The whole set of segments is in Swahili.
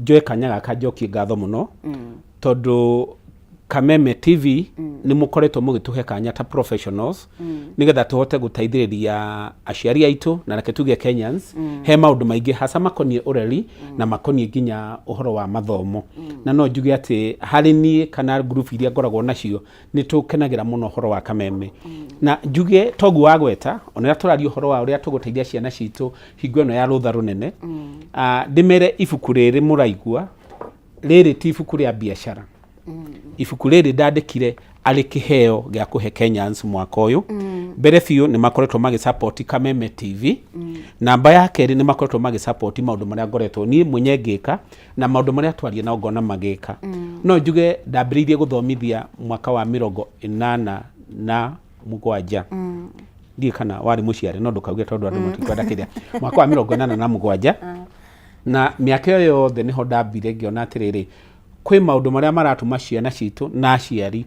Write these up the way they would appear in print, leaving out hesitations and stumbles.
Joe Kanyaga kajoki ngatho muno tondu Kameme TV ni mukoretwo mugituhe kanya ta professionals nigetha tuhote guteithiriria aciari aitu na reke tuge Kenyans he maundu maingi hasa makonie ureri na makonie nginya uhoro wa mathomo na no njuge ati hari ni kana group iria ngoragwo nacio ni tukenagira muno uhoro wa Kameme na njuge togu wa gweta onera turario uhoro wa uria tuguteithia ciana citu hingo ino ya rutha runene ndimere ibuku riri muraigua riri ti ibuku ria biashara ibuku riri ndandikire ari kiheo gya kuhe Kenyans mwaka uyu mbere fiu ni makoretwo magi support Kameme TV namba ya keri ni makoretwo magi support maundu maria ngoretwo ni mwenye ngika na maundu maria twarie na ngona magika no njuge ndambiririe guthomithia mwaka wa 87 ndi kana wari muciari no ndukauge tondu andu matikwenda kiria mwaka wa 87 na miaka yo yothe niho ndambire ngiona atiriri kwi maundu maria maratuma ciana citu na aciari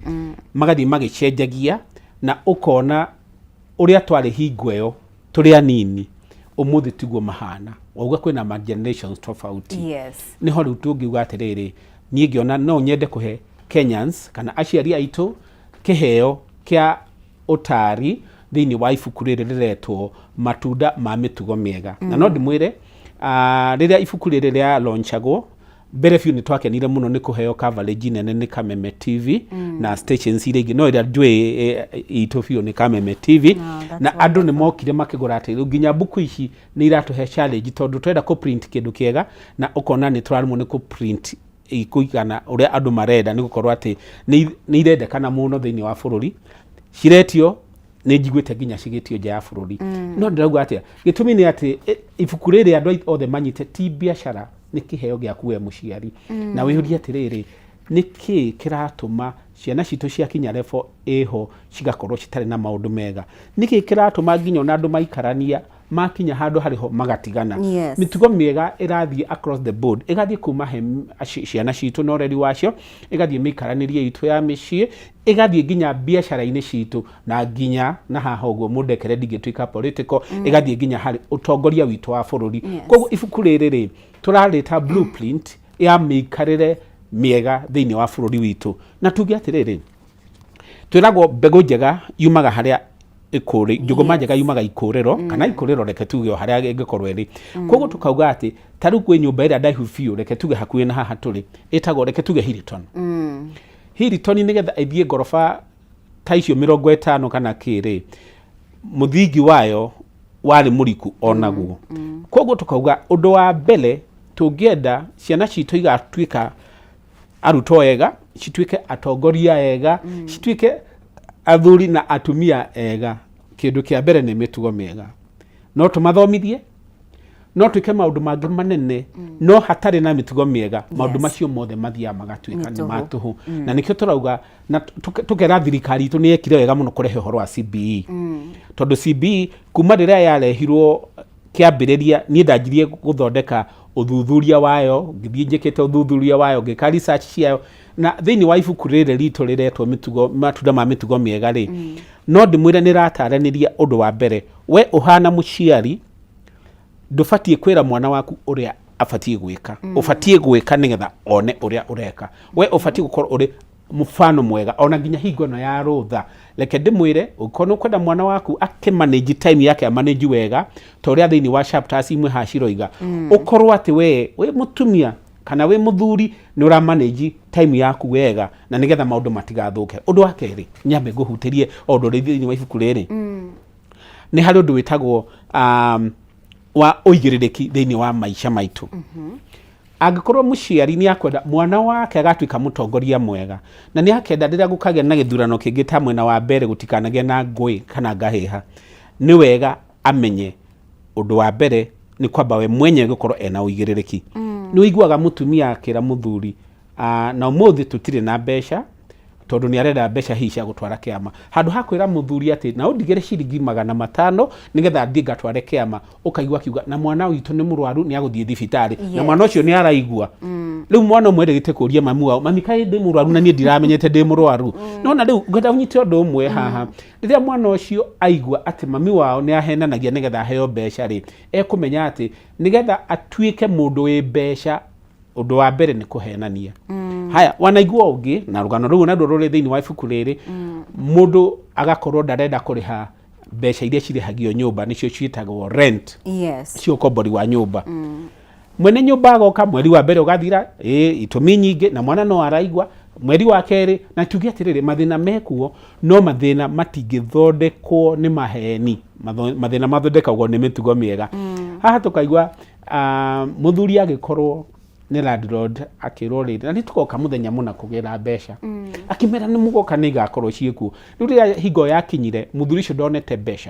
magathi magicenjagia na ukona uria twari hingweyo turi anini umuthi tiguo mahana wauga kwina ma generations tofauti niho riu tungiuga atiriri nie ngiona no nyende kuhe Kenyans kana aciari aitu kiheo kia utari thini wa ibuku riri riretwo matunda ma mitugo miega na no ndimwire riria ibuku riri ria launchagwo mbere fiu ni twakenire muno ni kuheo coverage nene ni Kameme TV na stations iria ingi no ira ndwe itu fiu ni Kameme TV na andu ni mokire makigura ati nginya buku ici ni iratuhe challenge tondu twenda ku print kindu kiega na ukona ni twarimo ni ku print ikuigana uria andu marenda ni gukorwa ati ni irendekana muno thini wa bururi ciretio ni njiguite nginya cigitio nja ya bururi no ndirauga atia gitumi ni ati ibuku riri andu othe manyite ti biashara ni kiheo gya kuwe muciari na wihuria atiriri niki kiratuma ciana citu cia kinya level eho cigakorwo citari na maundu mega niki kiratuma nginya na andu maikarania makinya handu hariho magatigana mitugo miega irathie across the board igathie kuma he ciana citu no reri wacio igathie mikaranirie itu ya micii igathie nginya biashara-ini citu na nginya na haha uguo mundekere ndigituika political igathie nginya hari utongoria witu wa bururi koguo ibuku riri turarita blueprint ya mikarire miega thini wa bururi witu na tuge atiriri twiragwo mbegu njega yumaga haria ikuri njuguma njega yumaga ikuriro kana ikuriro reke tuge haria ingikorwo iri koguo tukauga ati taru kwi nyumba ira ndaihu fiu reke tuge hakuye na haha turi itagwo reke tuge Hilton Hilton nigetha ithie gorofa ta icio 50 kana kiri muthingi wayo wari muriku onaguo koguo tukauga undu wa mbele tungienda ciana citu igatuika aruto ega cituike atongoria ega cituike athuri na atumia ega kindu kia mbere ni mitugo miega no tumathomithie no tuike maundu mangi manene no hatari na mitugo miega maundu macio mothe mathia magatuika ni matuhu na nikio turauga na tukera thirikari itu ni ekire wega muno kurehe horo wa CBE tondu CBE kuma riria yarehirwo kiambiriria ni ndajirie guthondeka uthuthuria wayo ngithie njikite uthuthuria wayo ngika research ciayo na thini wa ibuku riri ritu riretwo mitugo matunda ma mitugo miega ri no ndimwire ni rataraniria undu wa mbere we uhana muciari ndufatie kwira mwana waku uria afatie gwika ufatie gwika nigetha one uria ureka we ufatie gukorwo uri mufano mwega ona nginya hingo no ya rutha reke ndimwire ukono kwenda mwana waku akimanage time yake manage wega to ria thini wa chapters imwe haciroiga ukorwo ati we mutumia kana we muthuri ni ura manage time yaku wega na nigetha maundu matigathuke undu wa keri nyambe guhutirie undu thini wa ibuku riri ni hari undu witagwo wa uigiririki thini wa maisha maitu angikorwo muciari ni akwenda mwana wake agatuika mutongoria mwega na ni akenda riria gukagĩa na githurano kingi ta mwena wa mbere gutikanage na ngui kana ngahiha ni wega amenye undu wa mbere ni kwamba we mwenye gukorwo ena uigiririki ni uiguaga mutumia akira muthuri na umuthi tutire na mbeca tondu ni arenda mbeca hicia gutwara kiama handu hakwira muthuri ati na undigere ciringi 500 nigetha ndie gatware kiama ukaigua kiuga na mwana witu ni murwaru ni aguthie thibitari na mwana ucio ni araigua riu mwana umwe ndegite kuria mamu wao mami kai ndi murwaru na ni ndiramenyete ndi murwaru nona riu ngenda unyite undu umwe haha riria mwana ucio aigua ati mami wao ni ahenanagia nigetha heo mbeca ri ekumenya ati nigetha atuike mundu wi mbeca undu wa mbere ni kuhenania haya wanaigua ungi na rugano rugu na ruri thiini wa ibuku riri mundu agakorwo ndarenda kuriha mbeca iria cirihagio nyumba nicio ciitagwo rent cio kombori wa nyumba mwene nyumba agoka mweri wa mbere ugathira itumi nyingi na mwana no araigwa mweri wa keri na tuge atiriri mathina mekuo no mathina matingithondekwo ni maheni mathina mathondekagwo ni mitugo miega haha tukaigwa muthuri agikorwo ni landlord akirorire na nitukoka muthenya muna kugera mbeca akimera ni mugoka ni gakorwo cieku riu ria hingo yakinyire muthuri cio ndonete mbeca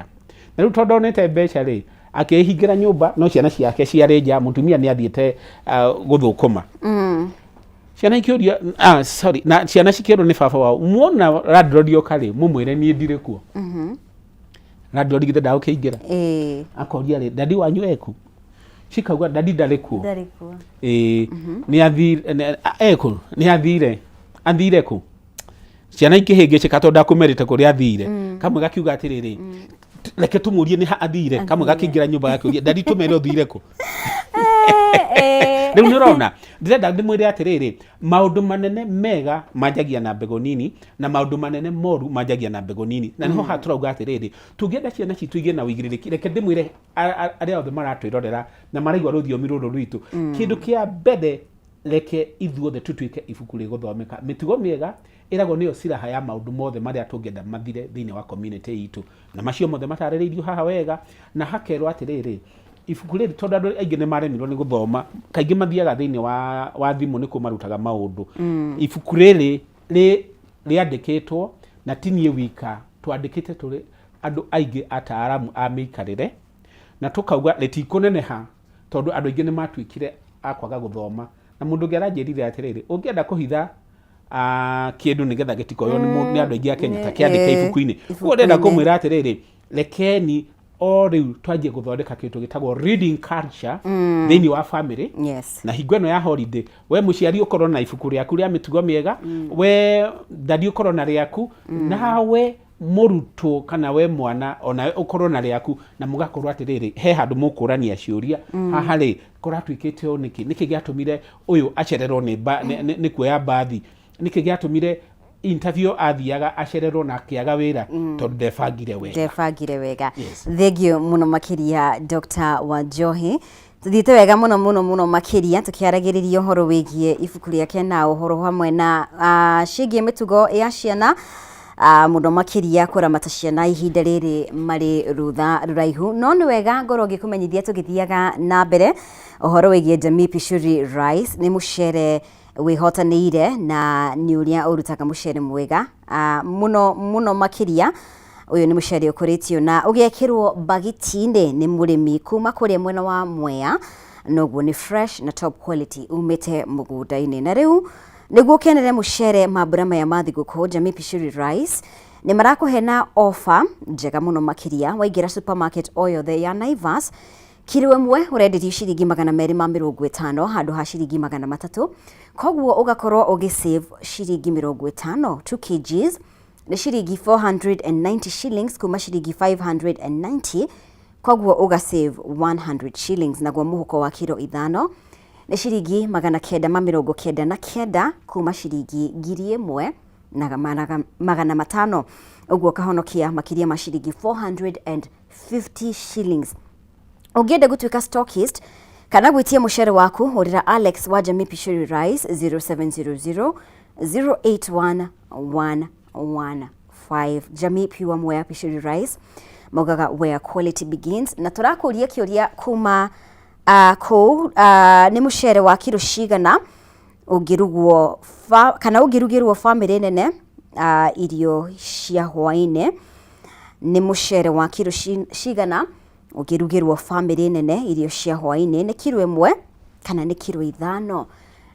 na riu tondonete mbeca ri akihingira nyumba no ciana ciake ciarenja mutumia ni athiete guthukuma ciana ikiuria na ciana cikirwo ni baba wao muona landlord yokari mumwire ni ndire kuo landlord githe ndaho kiingira akoria ri dadi wanyu eku cikauga dadi ndari kuo ni athire eku ni athire ku ciana ikihinge cikatonda kumerite kuri athire kamwe gakiuga atiriri reke tumurie ni ha athire kamwe gakingira nyumba gakiuria dadi tumere uthire ku riu nirona ndirenda ndimwire atiriri maundu manene mega manjagia na mbego nini na maundu manene moru manjagia na mbego nini na niho haturauga atiriri tungienda ciana citu igie na wigiririki reke ndimwire aria othe maratwirorera na maraigwa ruthiomi ruru rwitu kindu kia mbere reke ithuothe tutuike ibuku ri guthomeka mitugo miega irago niyo siraha ya maundu mothe maria tungienda mathire thiini wa community itu na macio mothe mataririirio haha wega na hakerwo atiriri ibuku riri tondu andu aingi ni maremirwo ni guthoma kaingi mathiaga thiini wa thimu ni kumarutaga maundu ibuku riri riandikitwo na tinie wika twandikite turi andu aingi ataaramu a mikarire na tukauga ritikuneneha tondu andu aingi ni matwikire akwaga guthoma na mundu ngiaranjirire atiriri ungienda kuhitha kindu nigetha gitikoyo ni andu aingi a Kenya ta kiandika ibuku-ini urenda kumwira atiriri rekeni o riu twanjie guthondeka kindu gitagwo reading culture thiini wa family na hingo ino ya holiday we muciari ukorwo na ibuku riaku ria mitugo miega we dadi ukorwo na riaku nawe muruto kana we mwana ona ukorwo na riaku na mugakorwo atiriri he handu mukurania ciuria haha ri koratwikite o niki giatumire uyu acererwo ni kuoya bathi niki giatumire interview athiaga acererwo na akiaga wira tondu ndebangire wega thegio muno makiria Dr. Wanjohi tuthiite wega muno makiria tukiaragiriria uhoro wigie ibuku riake na uhoro hamwe na cigie mitugo ya ciana muno makiria kuramata ciana ihinda riri mari rutha ruraihu no ni wega ngoro ngikumenyithia tugithiaga na mbere uhoro wigie Jamii Pishori Rice ni mucere wihotanire na ni uria urutaga mucere mwega muno makiria uyu ni mucere ukuritio na ugekirwo bagitinde ni murimi kuma kuri mwena wa Mwea noguo ni fresh na top quality umite mugunda-ini na riu niguo kenere mucere mambura maya mathiguko Jamii Pishori Rice ni marakuhena offer njega muno makiria waingira supermarket o yothe ya Naivas kilo imwe urenderio ciringi 250 handu ha ciringi 300 koguo ugakorwo ugisave ciringi 50 2 kgs ni ciringi 490 shillings kuma ciringi 590 koguo ugasave 100 shillings naguo muhuko wa kilo 5 ni ciringi 999 kuma ciringi 1000 na 500 uguo kahonokia makiria ma ciringi 450 shillings. Ugienda gutuika stockist kana gwitia mucere waku urira Alex wa Jamii Pishori Rice 0700 081 115 Jamii Pure Mwea Pishori Rice mogaga where quality begins na turakuria kiuria kuma ni mucere wa kilo cigana ungirugwo kana ungirugirwo family nene irio cia hwaine ni mucere wa kilo cigana ungirugirwo family nene irio cia hwaine ni kilo imwe kana ni kilo 5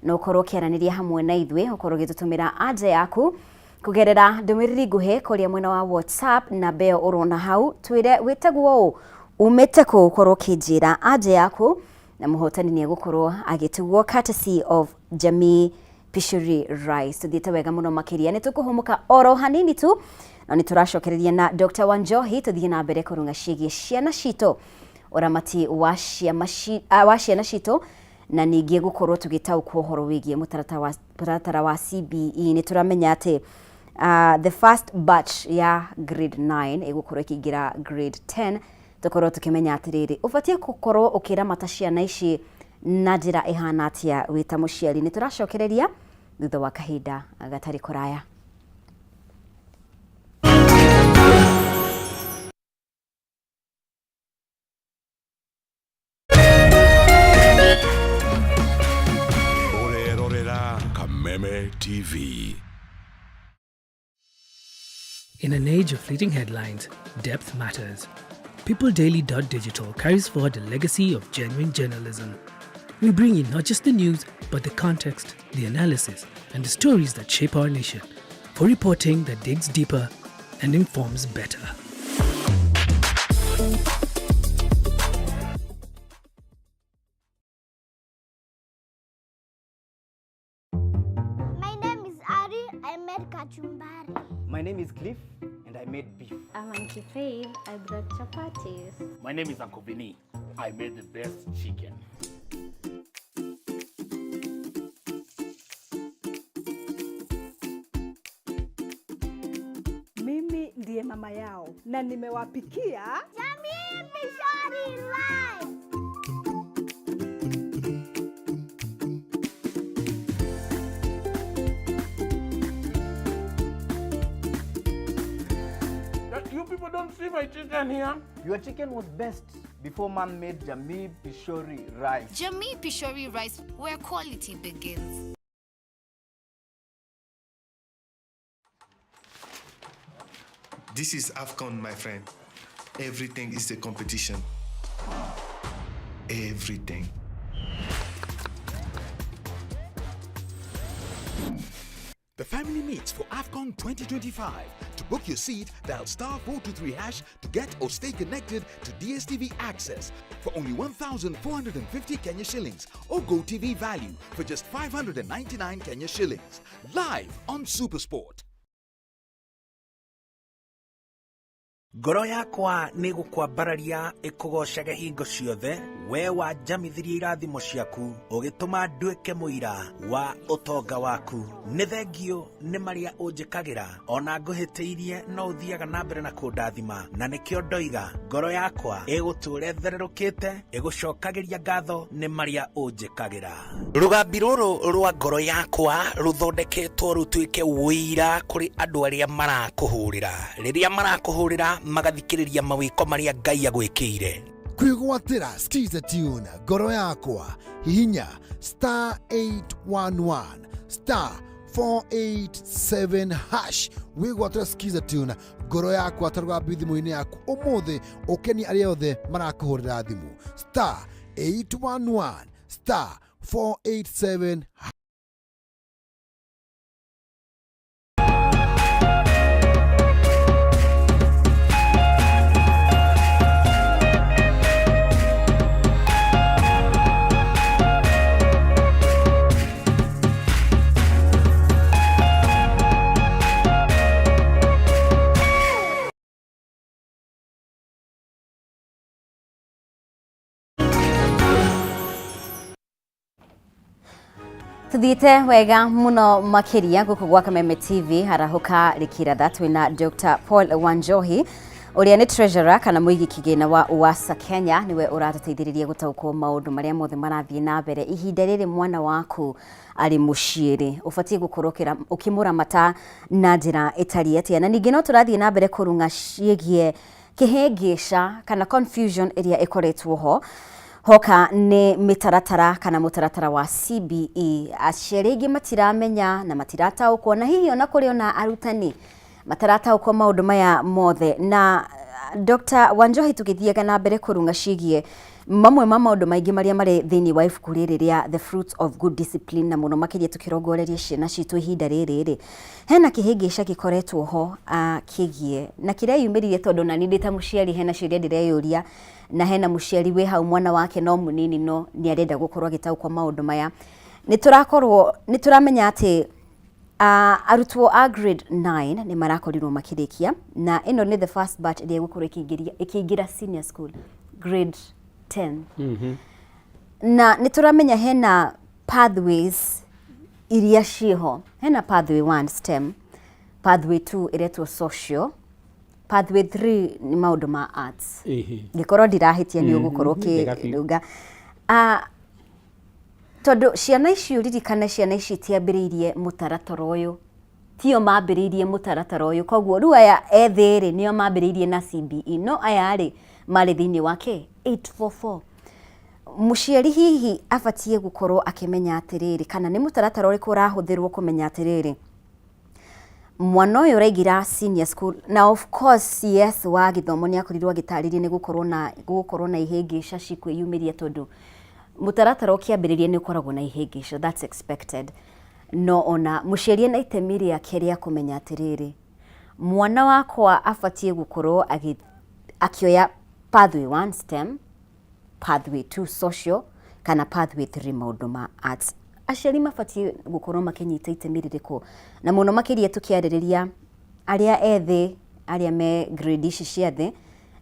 no ukorwo kiaraniria hamwe na ithwe ukorwo gitutumira anja yaku kugerera ndumiriri nguhe kuria mwena wa WhatsApp na beo urona hau twire witagwo umete ku ukorwo kinjira anja yaku na muhotani ni gukorwo agitugwo courtesy of Jamii Pishori Rice tuthiite wega muno makiria ni tukuhumuka oro hanini tu na ni turacokereria na Dr. Wanjohi tuthie na mbere kurunga cigie ciana cito uramati wa ciana cito na ningĩ gukorwo tugĩtaũkwo ũhoro wĩgiĩ mũtaratara wa CBE. Nĩ turamenya atĩ the first batch ya grade 9 ĩgũkorwo ĩkĩingĩra grade 10. Tukorwo tukimenya atiriri ubatie gukorwo ukiramata ciana ici na njira ihana atia wita muciari. Ni turacokereria thutha wa kahinda gatari kuraya. Kameme TV. In an age of fleeting headlines, depth matters. PeopleDaily.digital carries forward a legacy of genuine journalism. We bring you not just the news, but the context, the analysis, and the stories that shape our nation, for reporting that digs deeper and informs better. My name is Ari, I made kachumbari. My name is Cliff, and I made beef. I'm Auntie Faith, I brought chapatis. My name is Uncle Vinny. I made the best chicken. Mimi ndiye mama yao na nimewapikia Jamii Pishori Live. You people don't see my chicken here? Your chicken was best before Mom made Jamii Pishori rice. Jamii Pishori rice, where quality begins. This is AFCON, my friend. Everything is a competition. Everything. The family meets for AFCON 2025. To book your seat, dial *423# to get or stay connected to DSTV access for only 1,450 Kenya shillings or GoTV value for just 599 Kenya shillings. Live on Supersport. Ngoro yakwa nĩ gũkwambararia ĩkũgocage hingo ciothe we wanjamithirie irathimo ciaku ũgĩtũma nduĩke mũira wa ũtonga waku. Nĩ thengio nĩ marĩa ũnjĩkagĩra ona ngũhĩtĩirie no ũthiaga na mbere na kũndathima na nĩkĩo ndoiga ngoro yakwa ĩgũtũũre thererũkĩte ĩgũcokagĩria ngatho nĩ marĩa ũnjĩkagĩra. Rũgambi rũrũ rwa ngoro yakwa rũthondeketwo rũtuĩke ũira kũrĩ andũ arĩa marakũhũrĩra rĩrĩa marakũhũrĩra magathikĩrĩria mawĩko marĩa Ngai agwĩkĩire. Kwĩgwatĩra skiza tune ngoro yakwa hihinya *811 *487# wĩgwatĩra skiza tune ngoro yakwa ta rũgambi thimũ-inĩ yaku ũmũthĩ ũkeni arĩa othe marakũhũrĩra thimũ *811 *487#. Tuthiĩte wega muno makiria gũkũ gwa Kameme TV harahuka rĩkĩratha twĩna Dr. Paul Wanjohi ũrĩa nĩ treasurer kana mũigi kĩgĩna wa UWASA Kenya niwe ũratũteithĩrĩria gũtaũkwo maũndũ marĩa mothe marathiĩ na mbere ihinda rĩrĩ mwana waku arĩ mũciĩ ũbatie gũkorwo ũkĩmũramata na njĩra ĩtariĩ atĩa na ningĩ no tũrathiĩ na mbere kũrunga ciĩgiĩ kĩhĩngĩca kana confusion ĩrĩa ĩkoretwo ho hoka nĩ mĩtaratara kana mũtaratara wa CBE. Aciari aingĩ matiramenya na matirataũkwo na hihi ona kũrĩ ona arutani matarataũkwo maũndũ maya mothe na Dr. Wanjohi tũgĩthiaga na mbere kũrunga ciĩgiĩ mamwe ma maũndũ maingĩ marĩa marĩ thĩinĩ wa ibuku rĩrĩ rĩa The Fruits of Good Discipline na mũno makĩria tũkĩrongoreria ciana citũ ihinda rĩrĩ hena kĩhĩngĩca gĩkoretwo ho kĩgiĩ na kĩrĩa yumĩrire tondũ na niĩ ndĩ ta mũciari hena ciũria ndĩreyũria na hena mũciari wĩ hau mwana wake no mũnini no nĩ arenda gũkorwo agĩtaũkwo maũndũ maya nĩ turamenya atĩ arutwo a grade 9 nĩ marakorirwo makĩrĩkia na ĩno nĩ the first batch ĩrĩa ĩgũkorwo ĩkĩingĩra senior school grade 10. na nituramenya hena pathways iria ciho. Hena pathway 1 STEM, pathway 2 iretwo social, pathway 3 ni maundu ma arts. Gikorwo ndirahitia ni ugukorwo kiruga. Tondu ciana icio ririkane ciana ici tiambiriirie mutaratara uyu. Tio mambiriirie mutaratara uyu. Koguo riu aya ethiri nio mambiriirie na CBE. No aya ri mari thiini wake 844. Muciari hihi abatie gukorwo akimenya atiriri kana ni mutaratara uriku urahuthirwo kumenya atiriri mwana uyu uraingira senior school na of course CS wa githomo ni akorirwo agitaririe ni gukorwo na ihingisha cikwiyumiria tondu mutaratara ukiambiririe ni ukoragwo na ihingisha, that's expected. No ona muciari na itemi riake ria kumenya atiriri mwana wakwa abatie gukorwo akioya pathway 1 STEM, pathway 2 social kana pathway 3 maundu ma arts. Aciari mabatie gukorwo makinyita itemi ririko na muno makiria tukiaririria aria ethi aria me grade ici cia thi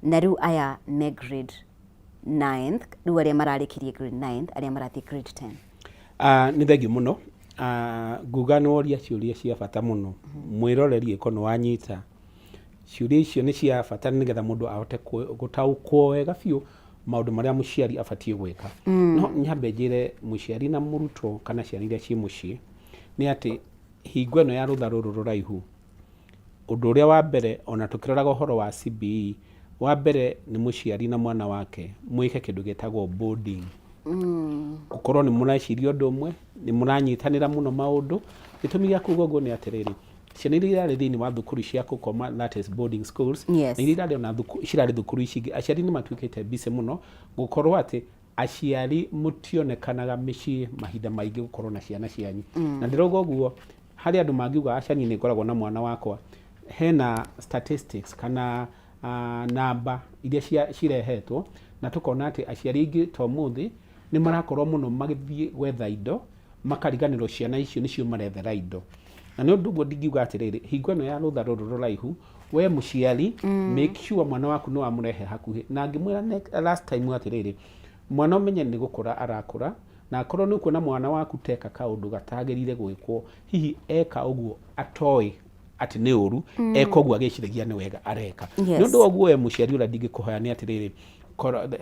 na riu aya me grade 9th riu aria mararikirie grade 9th aria marathi grade 10. Ni thengi muno nguga no oria ciuria cia bata muno mwiroreri ikono wanyita ciuria icio ni cia bata nigetha mundu ahote gutaukwo wega biu maundu maria muciari abatie gwika. No nyambe njire muciari na murutwo kana ciana iria ci mucii ni ati hingo ino ya rutha ruru ruraihu undu uria wa mbere ona tukiroraga uhoro wa CBE wa mbere ni muciari na mwana wake mwike kindu getagwo boarding. Gukorwo ni mureciria undu umwe ni muranyitanira muno maundu gitumi gia kuga uguo ni atiriri ciana iria irari thiini wa thukuru cia gukoma, that is boarding schools, yes. na iria irari ona cirari thukuru ici aciari ni matuikite bice muno gukorwo ati aciari mutionekanaga micii mahinda maingi gukorwo na ciana cianyu. Na ndirogo guo hari andu mangiuga acani ni ngoragwo na mwana wakwa hena statistics kana namba iria cirehetwo na tukona ati aciari ingi to muthi ni marakorwo muno magithie gwetha indo makariganirwo ciana icio nicio marethera indo. Na ni undu guo ndingiuga atiriri hingo ino ya rutha ruru ruraihu we muciari make sure mwana waku no amurehe hakuhi na ngimwira last time atiriri mwana umenye ni gukura arakura na akorwo ni kuona mwana waku teka kaundu gatagirire gwikwo hihi eka uguo atoi ati ni uru eka uguo agiciragia ni wega areka. Ni undu uguo we muciari ura ndingikuhoya ni atiriri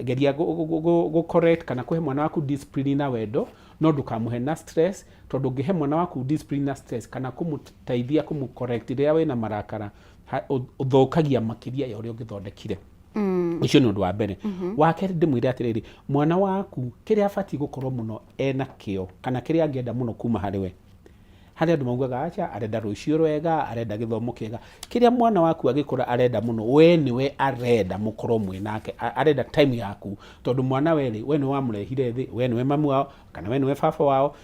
geria go correct kana kuhe mwana waku discipline na wendo no ndukamuhe na stress tondu ngihe mwana waku discipline na stress kana kumutaithia correct ria we na marakara uthokagia makiria ya uria ungithondekire. Icio ni undu wa mbere. Wa keri ndimwire atiriri mwana waku kiria abati gukorwo muno ena kio kana kiria angienda muno kuma hari we hari andu maugaga acha arenda rucio rwega arenda githomo kiega kiria mwana waku agikura arenda muno we niwe arenda mukorwo mwe nake arenda time yaku tondu mwana weri we ni wamurehire thi we niwe mamu wao kana we niwe baba wao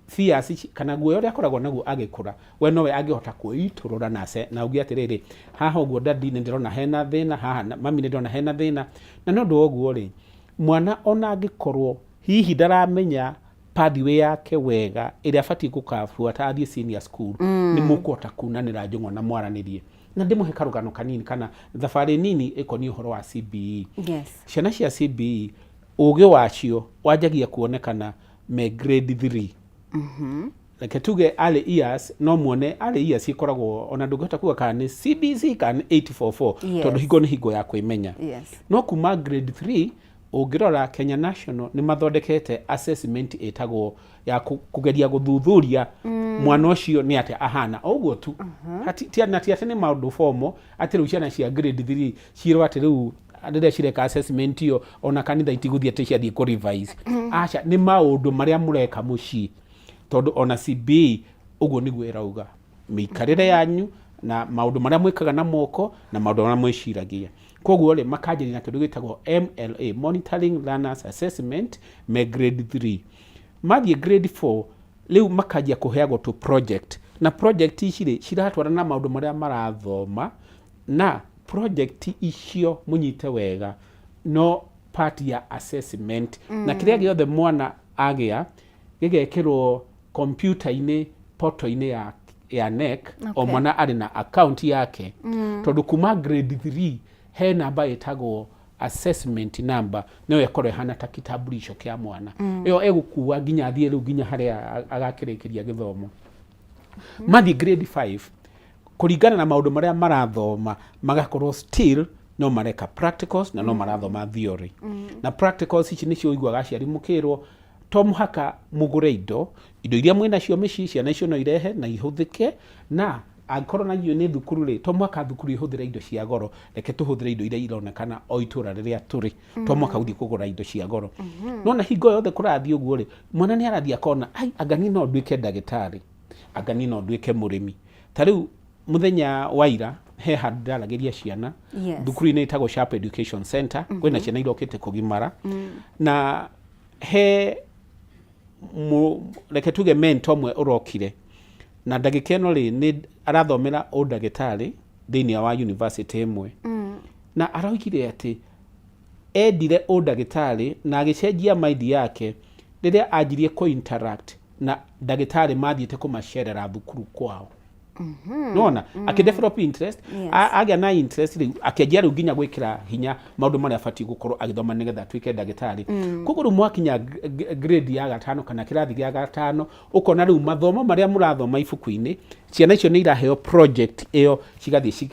fears kana guo uria akoragwo naguo agikura we nowe angihota kuiturura nase na ugi atiriri haha uguo dadi ni ndirona hena thina haha mami ni ndirona hena thina na no ndu uguo ri mwana ona angikorwo hihi ndaramenya pathway yake wega iria abati gukabuata athie senior school ni mukuhota kunanira njung'wa na mwaranirie na ndimuhe karugano kanini kana thabari nini ikoni uhoro wa CBE. Yes. Ciana cia CBE ugi wacio wanjagia kuonekana me grade 3. Like tuge early years no muone early years ikoragwo ona ndungihota kuga kana ni CBC kana 844 tondu hingo ni hingo ya kwimenya. No kuma grade 3 ungirora Kenya National ni mathondekete assessment etagwo ya kugeria guthuthuria mwana ucio ni ati ahana uguo tu ati ni maundu formal ati riu ciana cia grade 3 ciro ati riu rĩrĩa cireka assessment iyo ona kanitha itiguthia ati ciathie ku revise acha ni maundu maria mureka mucii tondu ona CBE uguo niguo irauga mikarire yanyu na maundu maria mwikaga na moko na maundu maria mwiciragia koguo ri makanjiri na kindu gitagwo MLA Monitoring Learners Assessment me grade 3 mathie grade 4 riu makanjia kuheagwo to project na project ici ciratwara na maundu maria marathoma na project icio munyite wega no part ya assessment na kiria giothe mwana agia gigekirwo computer-ini portal-ini ya NEC o mwana ari na account yake tondu kuma grade 3 he namba etagwo assessment number no yakore hana ta kitambulisho kia mwana iyo egukua ginya thie riu ginya haria agakirekeria githomo mathi grade 5 kuringana na maundu maria marathoma magakorwo still no mareka practicals na no marathoma theory na practicals ici nicio igwaga ciari mukirwo to muhaka mugure indo iria mwina cio micicia na icio no irehe na ihuthike na angorwo na yu ni thukuru ri to mwaka thukuru ihuthira indo cia goro reke tuhuthire indo iria ironekana o itura riria turi to mwaka uthi kugura indo cia goro no na hingo yothe kurathi uguo ri mwana ni arathi akona ai agani no nduike ndagitari agani no nduike murimi tariu muthenya waira he handu ndarageria ciana thukuru ni itago Sharp Education Center kwina ciana irokite kugimara na he reke tuge mentor mwe urokire na ndagika ino ri ni arathomera udagitari thiini wa university imwe na araugire ati endire udagitari na agicenjia mind yake riria anjirie ko interact na ndagitari mathiete kumacerera thukuru kwao nona akidevelop interest agia na interest ri akianjia ru ginya gwikira hinya maundu maria afati gukorwo agithoma nigetha twike ndagitari kuguru mwakinya grade ya gatano kana kirathi gya gatano ukona ru mathomo maria murathoma ifuku-ini ciana icio ni iraheo project iyo cigathi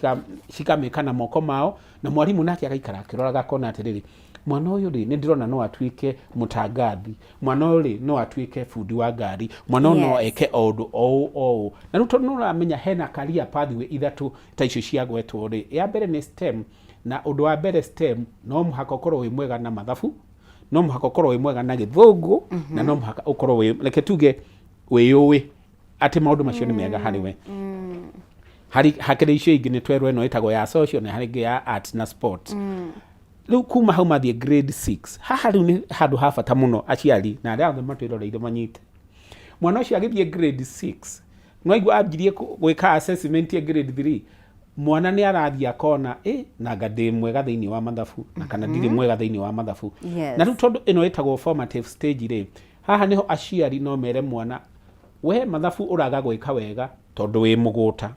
cikamekana moko mao na mwarimu nake agaikara akiroraga kona atiriri mwana uyu ri ni ndirona no atwike mutangathi mwana uyu ri no atwike fundi wa ngari mwana no eke odu o na ruto no ramenya hena career pathway ithatu ta icio cia gwetwo ri ya mbere ni STEM na undu wa mbere STEM no muhaka ukorwo wi mwega na mathabu no muhaka ukorwo wi mwega na githungu na no muhaka ukorwo wi reke tuge wiyuwi ati maundu macio ni mega hariwe hari hakire icio ingi ni twerwo ino itago ya social na hari ya arts na sport riu kuma hau mathie grade 6 haha riu ni handu ha bata muno aciari na aria othe matwiroreire manyite mwana ucio agithie grade 6 no igua ambirie gwika assessment ya grade 3 mwana ni arathia kona na ngadi mwega thiini wa mathabu na kana ndiri mwega thiini wa mathabu na riu tondu ino itagwo formative stage ri haha niho aciari no mere mwana we mathabu uraga gwika wega tondu wi muguta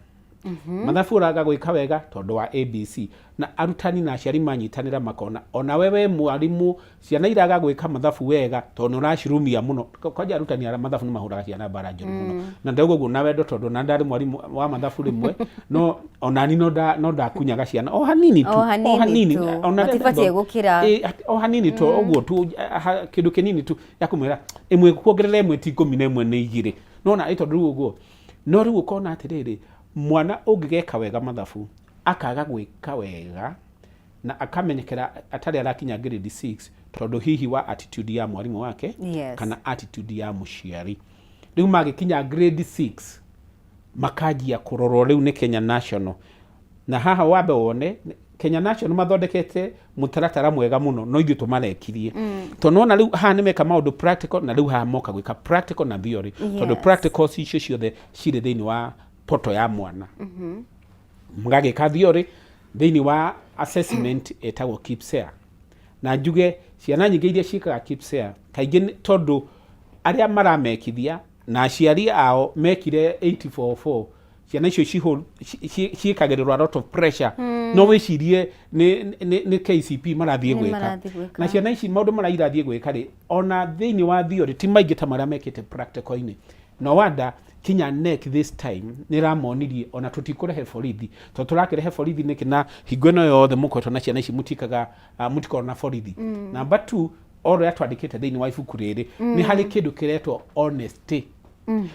mathabu uraga gwika wega tondu wa ABC na arutani na aciari manyitanira makona ona wewe mwarimu ciana iraga gwika mathabu wega tondu uracirumia muno kwaja arutani ara mathabu ni mahuraga ciana baranjo muno na ndaugo na wendo tondu na ndari mwarimu wa mathabu rimwe no onani no ndakunyaga ciana o hanini tu ona matifatie gukira o hanini tu oguo tu kindu kinini tu yakumwira imwe kuongerera imwe ti 11 ni igire nona tondu uguo no riu ukona atiriri mwana ungigeka wega mathabu akaga gwika wega na akamenyekera atari arakinya grade 6 tondu hihi wa attitude ya mwarimu wake kana attitude ya muciari riu magikinya grade 6 makajia kurorwo riu ni Kenya National na haha wabe wone Kenya National mathondekete mutaratara mwega muno no ithu tumarekirie tondu ona riu ha nimeka maundu practical na riu ha moka gwika practical na theory tondu practicals icio ciothe cire thiini wa poto ya mwana mugagika theory thiini wa assessment etagwo KIPSEA na njuge ciana nyingi iria cikaga KIPSEA kaingi tondu aria maramekithia na aciari ao mekire 844 ciana icio ciikagirirwa a lot of pressure no wicirie ni KCP marathie gwika na ciana ici maundu marairathie gwika ri ona thiini wa theory ti maingi ta maria mekite practical ini no wanda kinya neck this time niramonirie ona tutikurehe borithi to turakirehe borithi nikina hingo no yothe mukoto na ciana ici mutikaga mutikona borithi number 2 oro atwandikite thiini wa ibuku riri ni hari kindu kiretwo honesty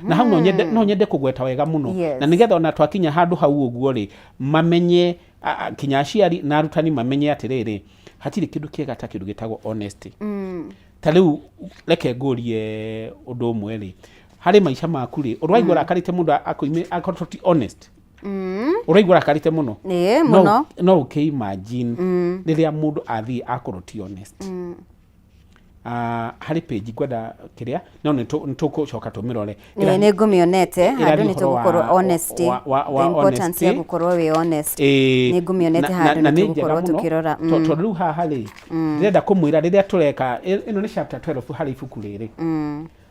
na hau no nyende kugweta wega muno na nigetha ona twakinya handu hau uguo ri mamenye kinya aciari na arutani mamenye atiriri hatiri kindu kiega ta kindu gitagwo honesty tariu reke ngurie undu umwe ri hari maisha maku ri urwaigwa rakarite mundu akorwo ti honest uraigwa rakarite muno muno no okay imagine riria mundu athii akorwo ti honest hari page gwada kiria no nitukucoka tumirore ni ngumionete handu nitugukorwo honesty the importance ya gukorwo we honest ni ngumionete handu nitugukorwo tukirora tondu riu haha ri ndirenda kumwira riria tureka ino ni chapter 12 hari ibuku riri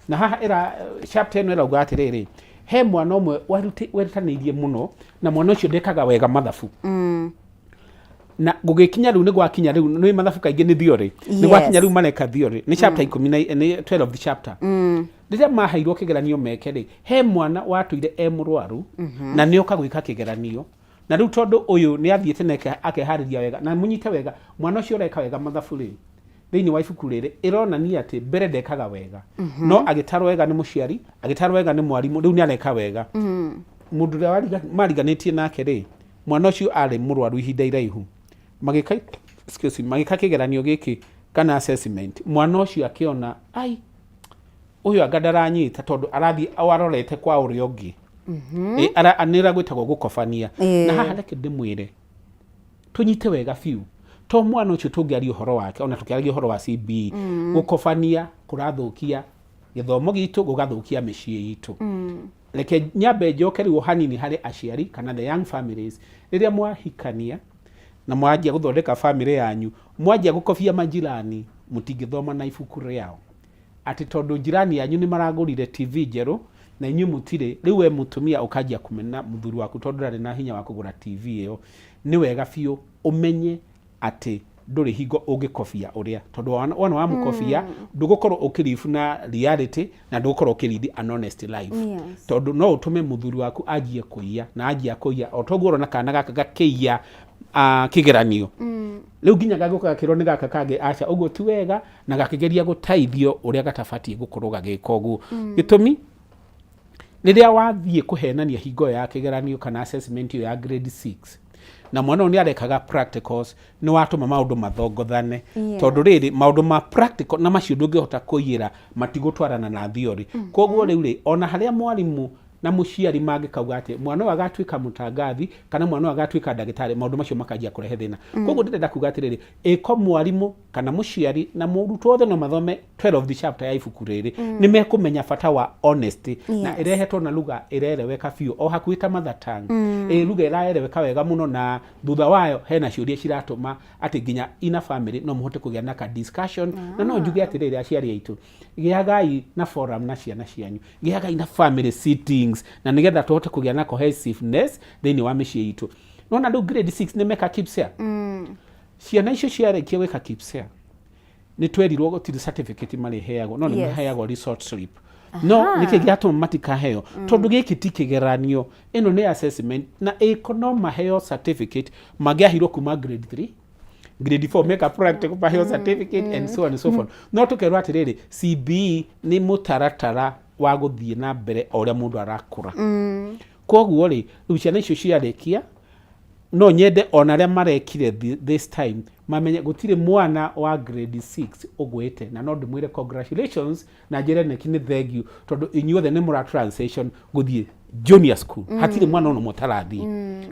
na haha ira chapter ino irauga atiriri he mwana umwe werutanirie muno na mwana ucio ndekaga wega mathabu na gugikinya riu ni gwakinya riu ni mathabu kaingi ni theory ni gwakinya riu mareka theory ni chapter 10 ni 12th chapter rĩrĩa maheirwo kĩgeranio meke rĩ he mwana watuire mũrwaru na nĩ oka gwĩka kĩgeranio na rĩu tondũ ũyũ nĩ athiĩte na akeharĩria wega na mũnyite wega mwana ũcio ũreka wega mathabu rĩ thĩinĩ wa ibuku rĩrĩ ĩronania atĩ mbere ndekaga wega no agĩtarwo wega nĩ mũciari agĩtarwo wega nĩ mwarimũ rĩu nĩ areka wega mũndũ ũrĩa mariganĩtie nake rĩ mwana ũcio arĩ mũrwaru ihinda iraihu magĩka kĩgeranio gĩkĩ kana assessment mwana ũcio akĩona ai uyu agadaranyita tondu arathi awarorete kwa uria ungi anira gwitagwo gukofania na haha reke ndimwire tunyite wega fiu to mwana ucio tungiaria uhoro wake ona tukiaragia uhoro wa CBE gukofania kurathukia githomo gitu gugathukia micii itu reke nyambe njoke riu hanini hari aciari kana the young families riria mwahikania na mwanjia guthondeka family yanyu mwanjia gukofia majirani mutingithoma na ibuku riao ati tondu jirani yanyu ni maragurire TV njeru na inyu mutire riu we mutumia ukajia kumena muthuri waku tondu ndari na hinya wa kugura TV iyo ni wega fiu umenye ati nduri hingo ungikofia uria tondu wana wa mukofia ndugukorwo ukirifu na reality na ndugukorwo ukiridi an honest life tondu no utume muthuri waku ajie kuia na ajia kuia otogoro na kana gaka gakeia kigeranio riu nginya gaguka gakirwo ni gaka kage acha uguo ti wega na gakigeria gutaithio uria gatafatie gukorwo gagika uguo gitumi riria wathie kuhenania hingo ya kigeranio kana assessment ya grade 6 na mwana ni arekaga practicals ni watuma maundu mathogothane tondu riri maundu ma practical na macio ndungihota kuiyira matigutwarana na theory koguo riu ri ona haria mwarimu na muciari mangikauga ati mwana wa gatwika mutangathi kana mwana wa gatwika ndagitari maundu macio makajia kurehe thina koguo ndirenda kuga atiriri iko mwarimu kana muciari na murutwo othe no mathome 12th chapter ya ibuku riri ni mekumenya bata wa honesty na irehetwo na lugha irereweka biu o hakuita mother tongue lugha irereweka wega muno na thutha wayo hena ciuria ciratuma ati nginya ina family no muhote kugia na ka discussion na no njuge atiriri aciari aitu giagai na forum na ciana cianyu giagai na family sitting na nigetha tuhote kugia na cohesiveness thini wa micii itu nona ndo grade 6 ni meka KIPSEA ciana icio ciarekia weka KIPSEA ni twerirwo gutiri certificate mari heagwo no ni heagwo resort slip no nike giatuma matikaheo tondu giki ti kigeranio ino ni assessment na economy heo certificate magiahirwo kuma grade 3 grade 4 make a practical maheo certificate and so on and so forth no tukerwa atiriri CBE ni mutaratara wa guthie na mbere oria mundu arakura koguo ri ciana icio ciarekia no nyende ona aria marekire this time mamenye gutire mwana wa grade 6 ugwete na no ndimwire congratulations na njire neki ni thank you tondu inyuothe ni mura transition guthie junior school hatire mwana ono mutarathi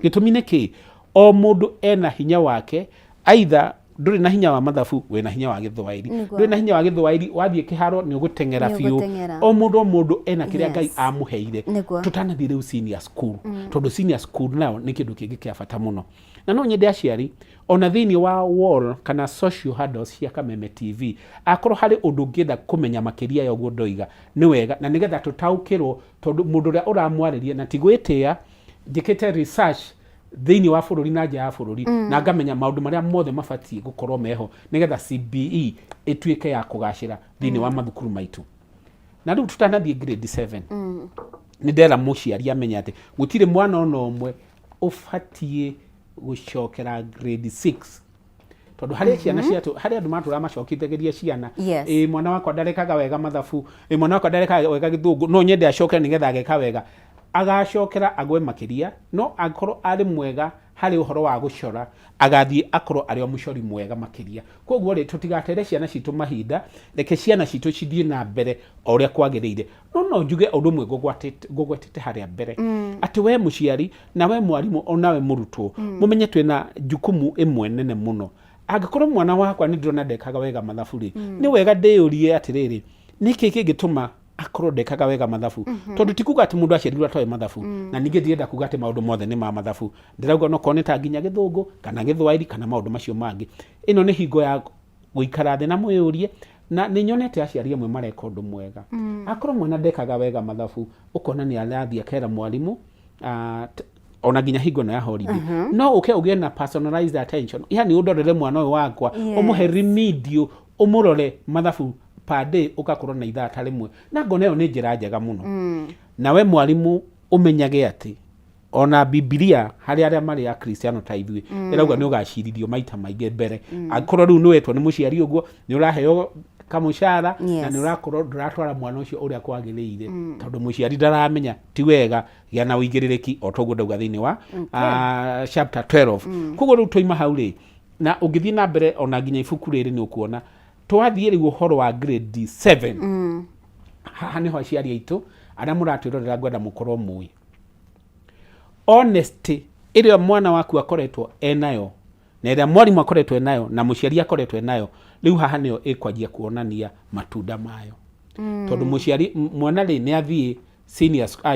gitumi niki o mundu ena hinya wake either nduri na hinya wa mathabu we na hinya wa githwairi nduri na hinya wa githwairi wathie kiharo ni ugutengera fiu o mundu ena kiria Ngai amuheire tutanathie riu senior school tondu senior school nao ni kindu kingi kia bata muno na no nyende aciari ona thini wa wall kana social handles cia Kameme TV akorwo hari undu ngienda kumenya makiria ya uguo ndoiga ni wega na nigetha tutaukirwo tondu mundu uria uramwariria na tigwitia njikite research thini wa bururi na nja ya bururi na ngamenya maundu maria mothe mabatie gukorwo meho nigetha CBE ituike ya kugacira thini wa mathukuru maitu na riu tutanathie grade 7 ni ndera muciari amenya ati gutire mwana ono omwe ufatie gucokera grade 6 tondu hari ciana ciatu hari andu matura macokithagĩria ciana mwana wakwa ndarekaga wega mathabu mwana wakwa ndarekaga wega githungu no nyende acokera nigetha ageka wega agacokera agwe makiria no akorwo ari mwega hari uhoro wa gucora agathie akorwo ari o mucori mwega makiria koguo ri tutigatere ciana citu mahinda reke ciana citu cithie na mbere oria kwagirire no njuge undu mwe gugwetete haria mbere ati we muciari na we mwarimu ona we murutwo mumenye twina jukumu imwe nene muno angikorwo mwana wakwa ni ndona ndekaga wega mathabu ri ni wega ndeyurie atiriri niki kingituma akorwo ndekaga wega mathabu tondu tikuga ati mundu aciarirwo atoe mathabu na ninge ndienda kuga ati maundu mothe ni ma mathabu ndirauga no koneta nginya githungu kana githwairi kana maundu macio mangi ino ni hingo ya guikara thi na mwiyurie na ni nyonete aciari amwe mareka undu mwega akorwo mwana ndekaga wega mathabu ukona ni arathia kera mwarimu ona nginya hingo na ya holiday no uge na personalized attention yani udorere mwana uyu wakwa umuhe remedial umurore mathabu per day ugakorwo na ithata rimwe na ngona yo ni njira njega muno nawe mwalimu umenyage ati ona Biblia hari aria mari ya Kristiano ta ithui irauga ni ugaciririo maita maingi mbere akorwo riu ni wetwo ni muciari uguo ni uraheo kamushara na ni urakorwo duratwara mwana ucio uria kwagiriire tondu muciari ndaramenya ti wega ya na uigiririki otoguo ndauga thiini wa chapter 12 kugo riu toima hau ri na ungithii na mbere ona nginya ibuku riri ni ukuona twathie riu uhoro wa grade 7 haha niho aciari aitu aria muratwirorera ngwenda mukorwo mui honesty iria mwana waku akoretwo enayo na iria mwalimu akoretwo enayo na muciari akoretwo enayo riu haha niyo ikwanjia kuonania matunda mayo tondu muciari mwana ri ni athie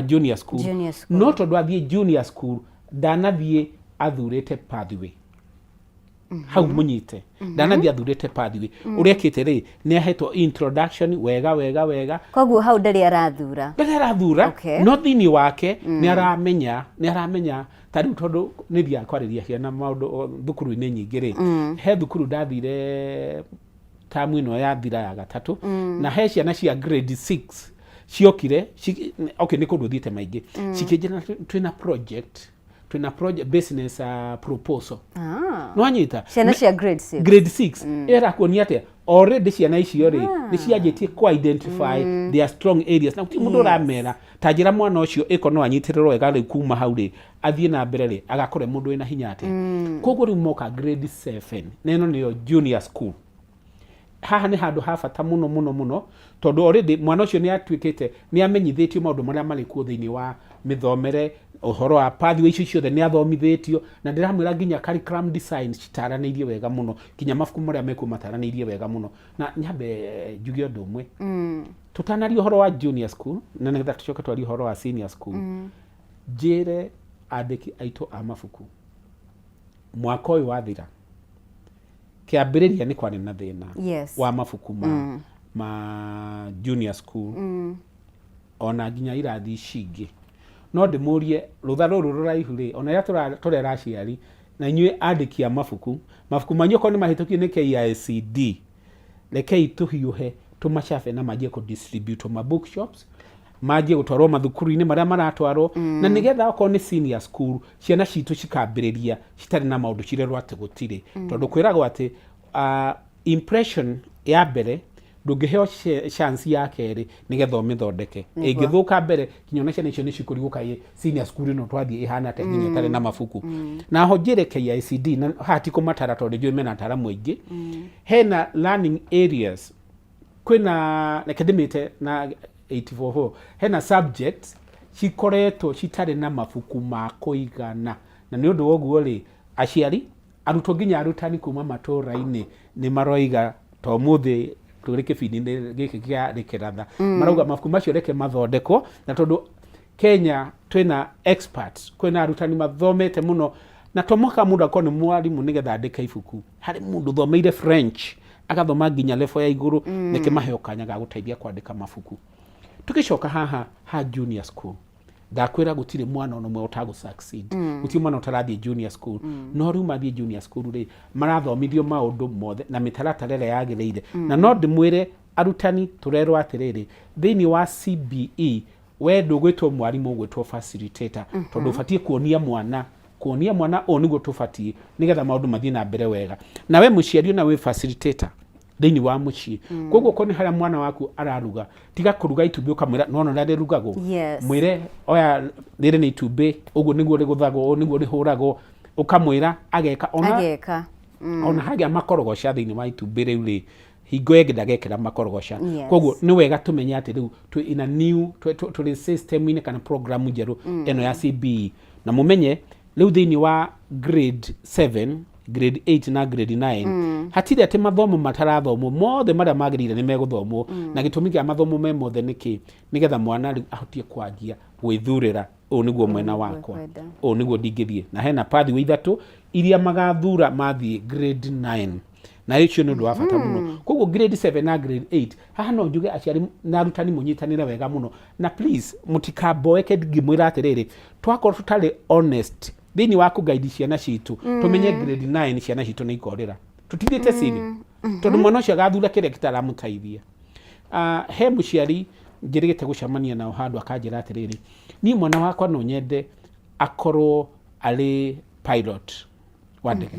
junior school no tondu athie junior school ndanathie athurite pathway hau munyite ndanathie athurite pathway uria kite ri ni ahetwo introduction wega koguo hau ndari arathura no thini wake ni aramenya tari tondu ni thia kwariria ciana maundu thukuru-ini nyingi ri he thukuru ndathire tamu ino ya thira ya gatatu na he ciana cia grade 6 ciokire ni kundu thiite maingi cikinjira twina project business proposal no anyita ciana cia grade 6 era kuonia atia already ciana icio ri ni cianjitie ku identify their strong areas na mundu uramera tajira mwana ucio iko no anyitiriro wega ri kuma hau ri athie na mbere ri agakore mundu ina hinya atia koguo ri moka grade 7 neno niyo junior school haha ni handu ha bata muno tondu already mwana ucio ni atwikite ni amenyithitio maundu maria mari ku thiini wa mithomere uhoro wa pathway icio ciothe ni athomithitio na ndiramwira nginya curriculum design citaraneirie wega muno kinya mafuku maria meku mataraneirie wega muno na nyambe njuge undu umwe tutanari uhoro wa junior school na ngetha tucoke twari uhoro wa senior school jire andiki aitu a mafuku mwaka uyu wathira kiambiriria ni kwani na thina wa mafuku ma junior school ona nginya irathi cingi no ndimurie rutha ruru ruraihu ri ona ya turera aciari na inyue andiki a mafuku manyu ko ni mahitukio ni KICD rekei tuhiuhe tumacabe na majie ku distribute ma bookshops majie gutwarwo mathukuru-ini maria maratwarwo na nigetha oko ni senior school ciana citu cikambiriria citari na maundu cirerwo ati gutire tondu kwiragwo ati impression ya mbere ndungiheo chance ya keri nigetha umithondeke ingithuka mbere kinyona ciana icio ni cikuriguka senior school no twathie ihana ta nginya tare na mafuku na hojire KICD na hati kumatara tondu jwe mena tara mwingi hena learning areas kwina academic na 844 hena subjects cikoretwo citare na mafuku ma kuigana na ni undu woguo ri aciari arutwo nginya arutani kuma matura-ini ni maroiga to muthi turike fidinde giki kia rikiratha marauga mafuku macio reke mathondekwo na tondu Kenya twina experts kwina arutani mathomete muno na tomoka mundu akoni mwalimu nigetha andika ifuku hari mundu thomeire French agathoma nginya level ya iguru nike maheo kanya ga guteithia kwandika mafuku tukicoka haha junior school ndakwira gutire mwana ono mwe utago succeed gutire mwana utarathie junior school no riu mathie junior school ri marathomithio maundu mothe na mitaratara yagireire na no ndimwire arutani turerwo atiriri thiini wa CBE we ndugwitwo mwarimu gwitwo facilitator tondu ufatie kuonia mwana o niguo tufatie nigetha maundu mathie na mbere wega na we muciari na we facilitator thiini wa mucii koguo koni haria mwana waku araruga tiga kuruga itumbi ukamwira no no rari rugago mwire oya riri ni itumbi uguo niguo riguthago niguo rihuragwo ukamwira ageka ona hagia makorogosha thiini wa itumbi riu ri hingo yengi ndagekera makorogosha koguo ni wega tumenye ati riu in a new to system ine kana program njeru eno ya CBE na mumenye riu thiini wa grade 7 grade 8 na grade 9 hatire ati mathomo matarathomwo mothe maria magirire ni meguthomwo na gitumi kia mathomo me mothe niki nigetha mwana ahotie kwanjia gwithurira o niguo mwena wakwa o niguo ndingithie na hena pathway ithatu iria magathura mathie grade 9 na icio nä ndå wa bata muno koguo grade 7 na grade 8 haha no njuge aciari na arutani munyitanire wega muno na please mutikamboeke ngimwira atiriri twakorwo tutari honest thini wa kuguide ciana citu tumenye grade 9 ciana citu ni ikorira tutithite sini tondu mwana ucio agathura kiria kitaramutaithia he muciari ngirigite gucamania nao handu akanjira atiriri ni mwana wakwa no nyende akorwo ari pilot wa ndege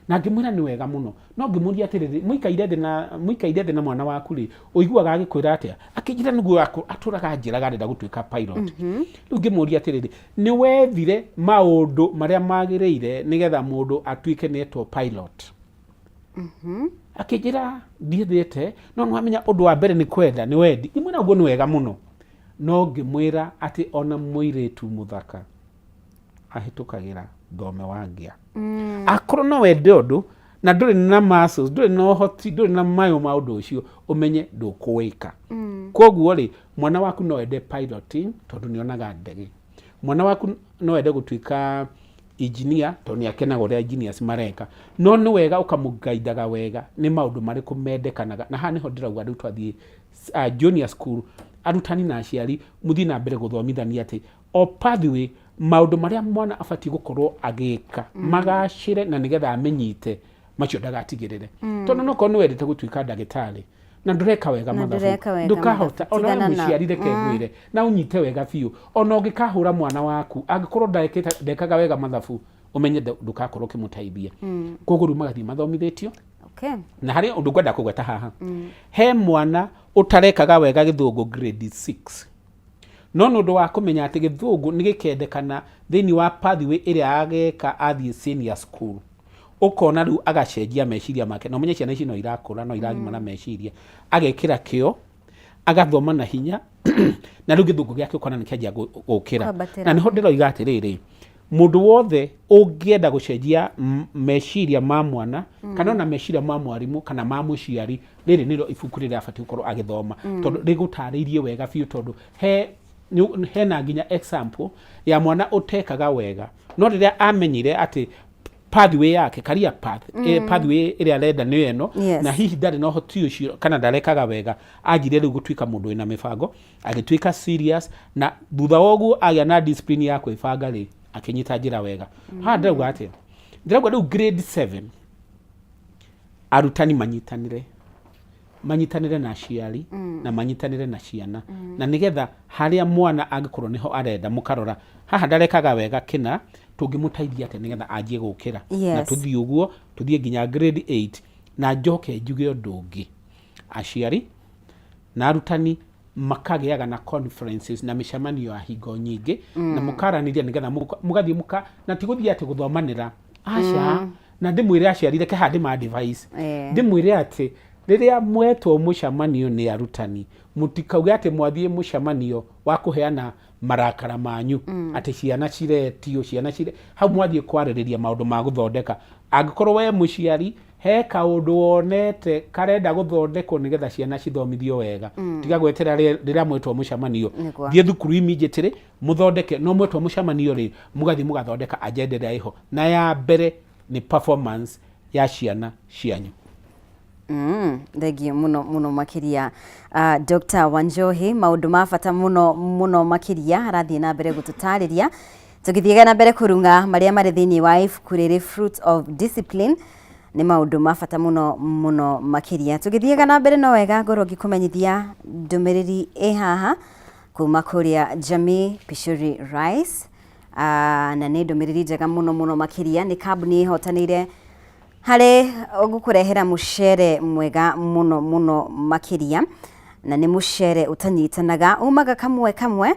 na ngimwira ni wega muno no ngimuria atiriri muikaire thina mwana waku ri uiguaga agikwira atia akijira niguo aturaga njiraga arenda gutuika pilot riu ngimuria atiriri ni wethire maundu maria magiriire nigetha mundu atuike netwo pilot akijira ndiethete no nwamenya undu wa mbere ni kwenda ni wendi imwira guo ni wega muno no ngimwira ati ona muiritu muthaka ahitukagira thome wangia akorwo no wende undu na nduri na muscles nduri no hoti nduri na mayo ma undu ucio umenye ndukuwika koguo ri mwana waku no wende piloting tondu nionaga ndege mwana waku no wende gutuika engineer tondu akenaga uria engineers mareka no ni wega ukamugaidaga wega ni maundu mari kumendekanaga na ha niho ndirauga riu twathie junior school arutani na aciari muthi na mbere guthomithania ati o pathway maundu maria mwana afati gukorwo agika magacire na nigetha amenyite macio ndagatigirire tondu no kono wendete gutuika ndagitari na ndureka wega mathabu ndukahota ona muciarire kegwire na unyite wega biu ona ungikahura mwana waku angikorwo ndekaga wega mathabu umenye ndukakorwo kimutaithia koguo ru magathi mathomithitio na hari undu ngwenda kugweta haha he mwana utarekaga wega githungu grade 6 no nundu wa kumenya ati githungu ni gikendekana thini wa pathway iria ageka athie senior school ukona riu agacenjia meciria make na umenye ciana ici no irakura no iragima na meciria agekira kio agathoma na hinya na riu githungu giake ukona ni kianjia gukira na niho ndiroiga atiriri mundu wothe ungienda gucenjia meciria ma mwana kana na meciria ma mwarimu kana ma muciari riri niro ibuku riri afati gukorwo agithoma tondu rigutariirie wega biu tondu he na nginya example ya mwana utekaga wega no riria amenyire ati pathway yake career path pathway iria arenda ni eno na hihi ndari no hoti ucio kana ndarekaga wega ajire riu gutuika mundu ina mibango agituika serious na thutha woguo agia na discipline ya kwibanga ri akinyita njira wega ha ndauga ati ndauga riu grade 7 arutani manyitanire na aciari na manyitanire na ciana na nigetha haria mwana angikorwo niho arenda mukarora haha ndarekaga wega kina tungimutaithia ati nigetha anjie gukira na tuthie uguo tuthie nginya grade 8 na njoke njuge undu ungi aciari na arutani makagiaga na conferences na mishamanio ya hingo nyingi na mukaraniria nigetha mugathie na tiguthie ati guthomanira aca na ndimwire aciari reke handi ma device ndimwire ati riria mwetwo mushamanio ni arutani mutikauge ati mwathie mushamanio wa kuheana marakara manyu ati ciana ciretio ciana cire hau mwathie kwaririria maundu ma guthondeka angikorwo we muciari he kaundu wonete karenda guthondekwo nigetha ciana cithomithio wega tiga gwetera riria mwetwo mushamanio thie thukuru immediately muthondeke no mwetwo mushamanio ri mugathi mugathondeka agenda ria iho na ya mbere ni performance ya ciana cianyu Thengio muno makiria Dr. Wanjohi maundu ma bata muno makiria arathie na mbere gututariria tugithiega na mbere kurunga maria mari thini wa ibuku riri Fruits of Discipline ni maundu ma bata muno makiria tugithiega na mbere no wega ngorwo ngikumenyithia ndumiriri haha kuma kuria Jamii Pishori Rice na ni ndumiriri njega muno makiria ni kambuni ihotanire hari gukurehera mucere mwega muno makiria na ni mucere utanyitanaga umaga kamwe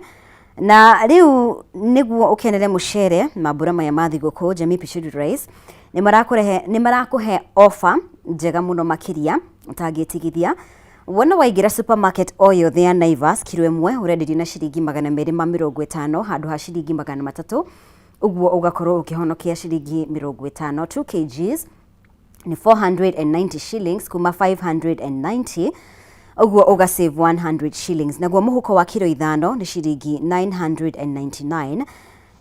na riu niguo ukenere mucere mabura maya mathiguku Jamii Pishori Rice ni marakuhe offer njega muno makiria utagitigithia wona waigira supermarket oyo thea Naivas kilo imwe urendirio na ciringi 250 handu ha ciringi 300 uguo ugakorwo ukihonokia ciringi 50 2 kgs ni 490 shillings kuma 590 uguo uga save 100 shillings naguo muhuko wa kilo 5 ni ciringi 999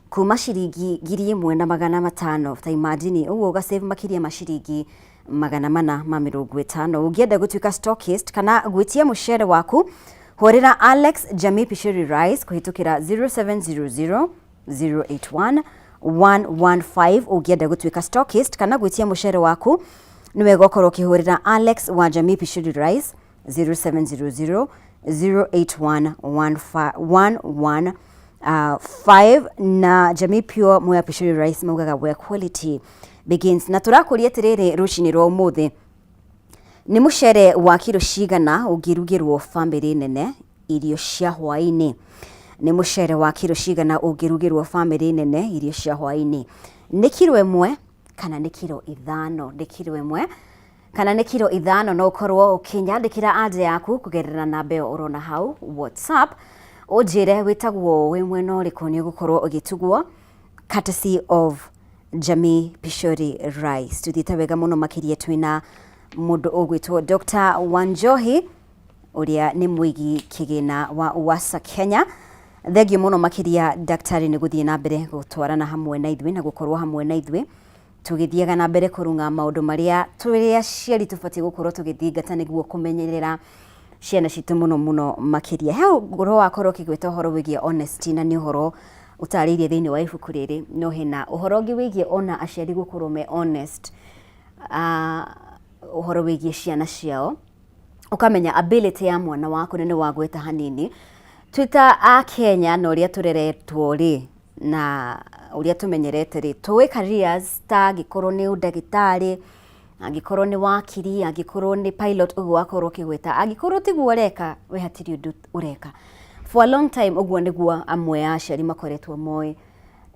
kuma ciringi 1500 ta imagine uguo uga save makiria ma ciringi 450. Ũngĩenda gũtuĩka stockist kana gwĩtia mũcere waku, hũrĩra Alex Jamii Pishori Rice kũhĩtũkĩra 0700 081 115. Ũngĩenda gũtuĩka stockist kana gwĩtia mũcere waku, nĩ wega ũkorwo ũkĩhũrĩra Alex wa Jamii Pishori Rice 0700 081 115. Na Jamii Pure Mwea Pishori Rice maugaga where quality begins. Na tũrakũria atĩrĩrĩ rũcinĩ rwa ũmũthĩ, nĩ mũcere wa kiro cigana ũngĩrugĩrwo famĩlĩ nene irio cia hwaĩ-inĩ? Nĩ mũcere wa kiro cigana ũngĩrugĩrwo famĩlĩ nene irio cia hwaĩ-inĩ? Nĩ kiro ĩmwe kana nĩ kiro ithano? Nĩ kiro ĩmwe kana nĩ kiro ithano? No ũkorwo ũkĩnyandĩkĩra anja yaku kũgerera namba ĩyo ũrona hau WhatsApp, ũnjĩre wĩtagwo wĩ mwena ũrĩkũ nĩ ũgũkorwo ũgĩtugwo, courtesy of Jamii Pishori Rice. Tuthiĩte wega mũno makĩria twĩna mũndũ ũgwĩtwo Dr. Wanjohi ũrĩa nĩ mũigi kĩgĩna wa UWASA Kenya. Thengiũ mũno makĩria daktari nĩ gũthiĩ na mbere gũtwarana hamwe na ithuĩ na gũkorwo hamwe na ithuĩ tũgĩthiaga na mbere kũrũnga maũndũ marĩa tũrĩa aciari tũbatiĩ gũkorwo tũgĩthingata nĩguo kũmenyerera ciana citũ mũno mũno makĩria. He ũhoro wakorwo ũkĩgwĩta ũhoro wĩgiĩ honesty, na nĩ ũhoro ũtarĩirie thĩinĩ wa ibuku rĩrĩ, no hena ũhoro ũngĩ wĩgiĩ ona aciari gũkorwo me honest, ũhoro wĩgiĩ ciana ciao, ũkamenya ability ya mwana waku nĩ wagweta hanini. Twĩta a Kenya na ũrĩa tũreretwo rĩ na ũrĩa tũmenyerete rĩ, tũĩ careers ta angĩkorwo nĩ ũndagĩtarĩ, angĩkorwo nĩ wakiri, angĩkorwo nĩ pilot, ũguo wakorwo ũkĩgweta. Angĩkorwo tiguo ũreka, we hatirĩ ũndũ ũreka. For a long time ũguo nĩguo amwe a aciari makoretwo moĩ,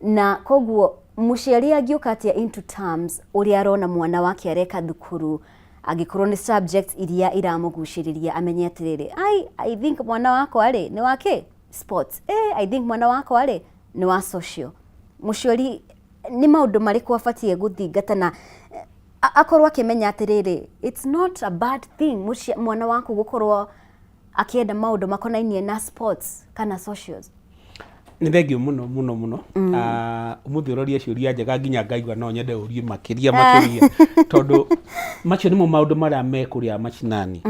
na koguo mũciari angĩũka atĩa into terms ũrĩa arona mwana wake areka thukuru, angĩkorwo nĩ subjects iria iramũgucĩrĩria, amenye atĩrĩrĩ, I think mwana wakwa rĩ nĩ wake sports, I think mwana wakwa rĩ nĩ wa social. Mũciari nĩ maũndũ marĩkũ abatiĩ gũthingata na akorwo akĩmenya atĩrĩrĩ, it's not a bad thing mwana waku gũkorwo akienda maũndũ makonainie na sports kana socials? Nĩ thengio mũno mũno mũno. Ũmũthĩ ũroria ciũria njega nginya ngaigua no nyende ũrie makĩria tondũ macio nĩmo maũndũ marĩa me kũrĩa macinani.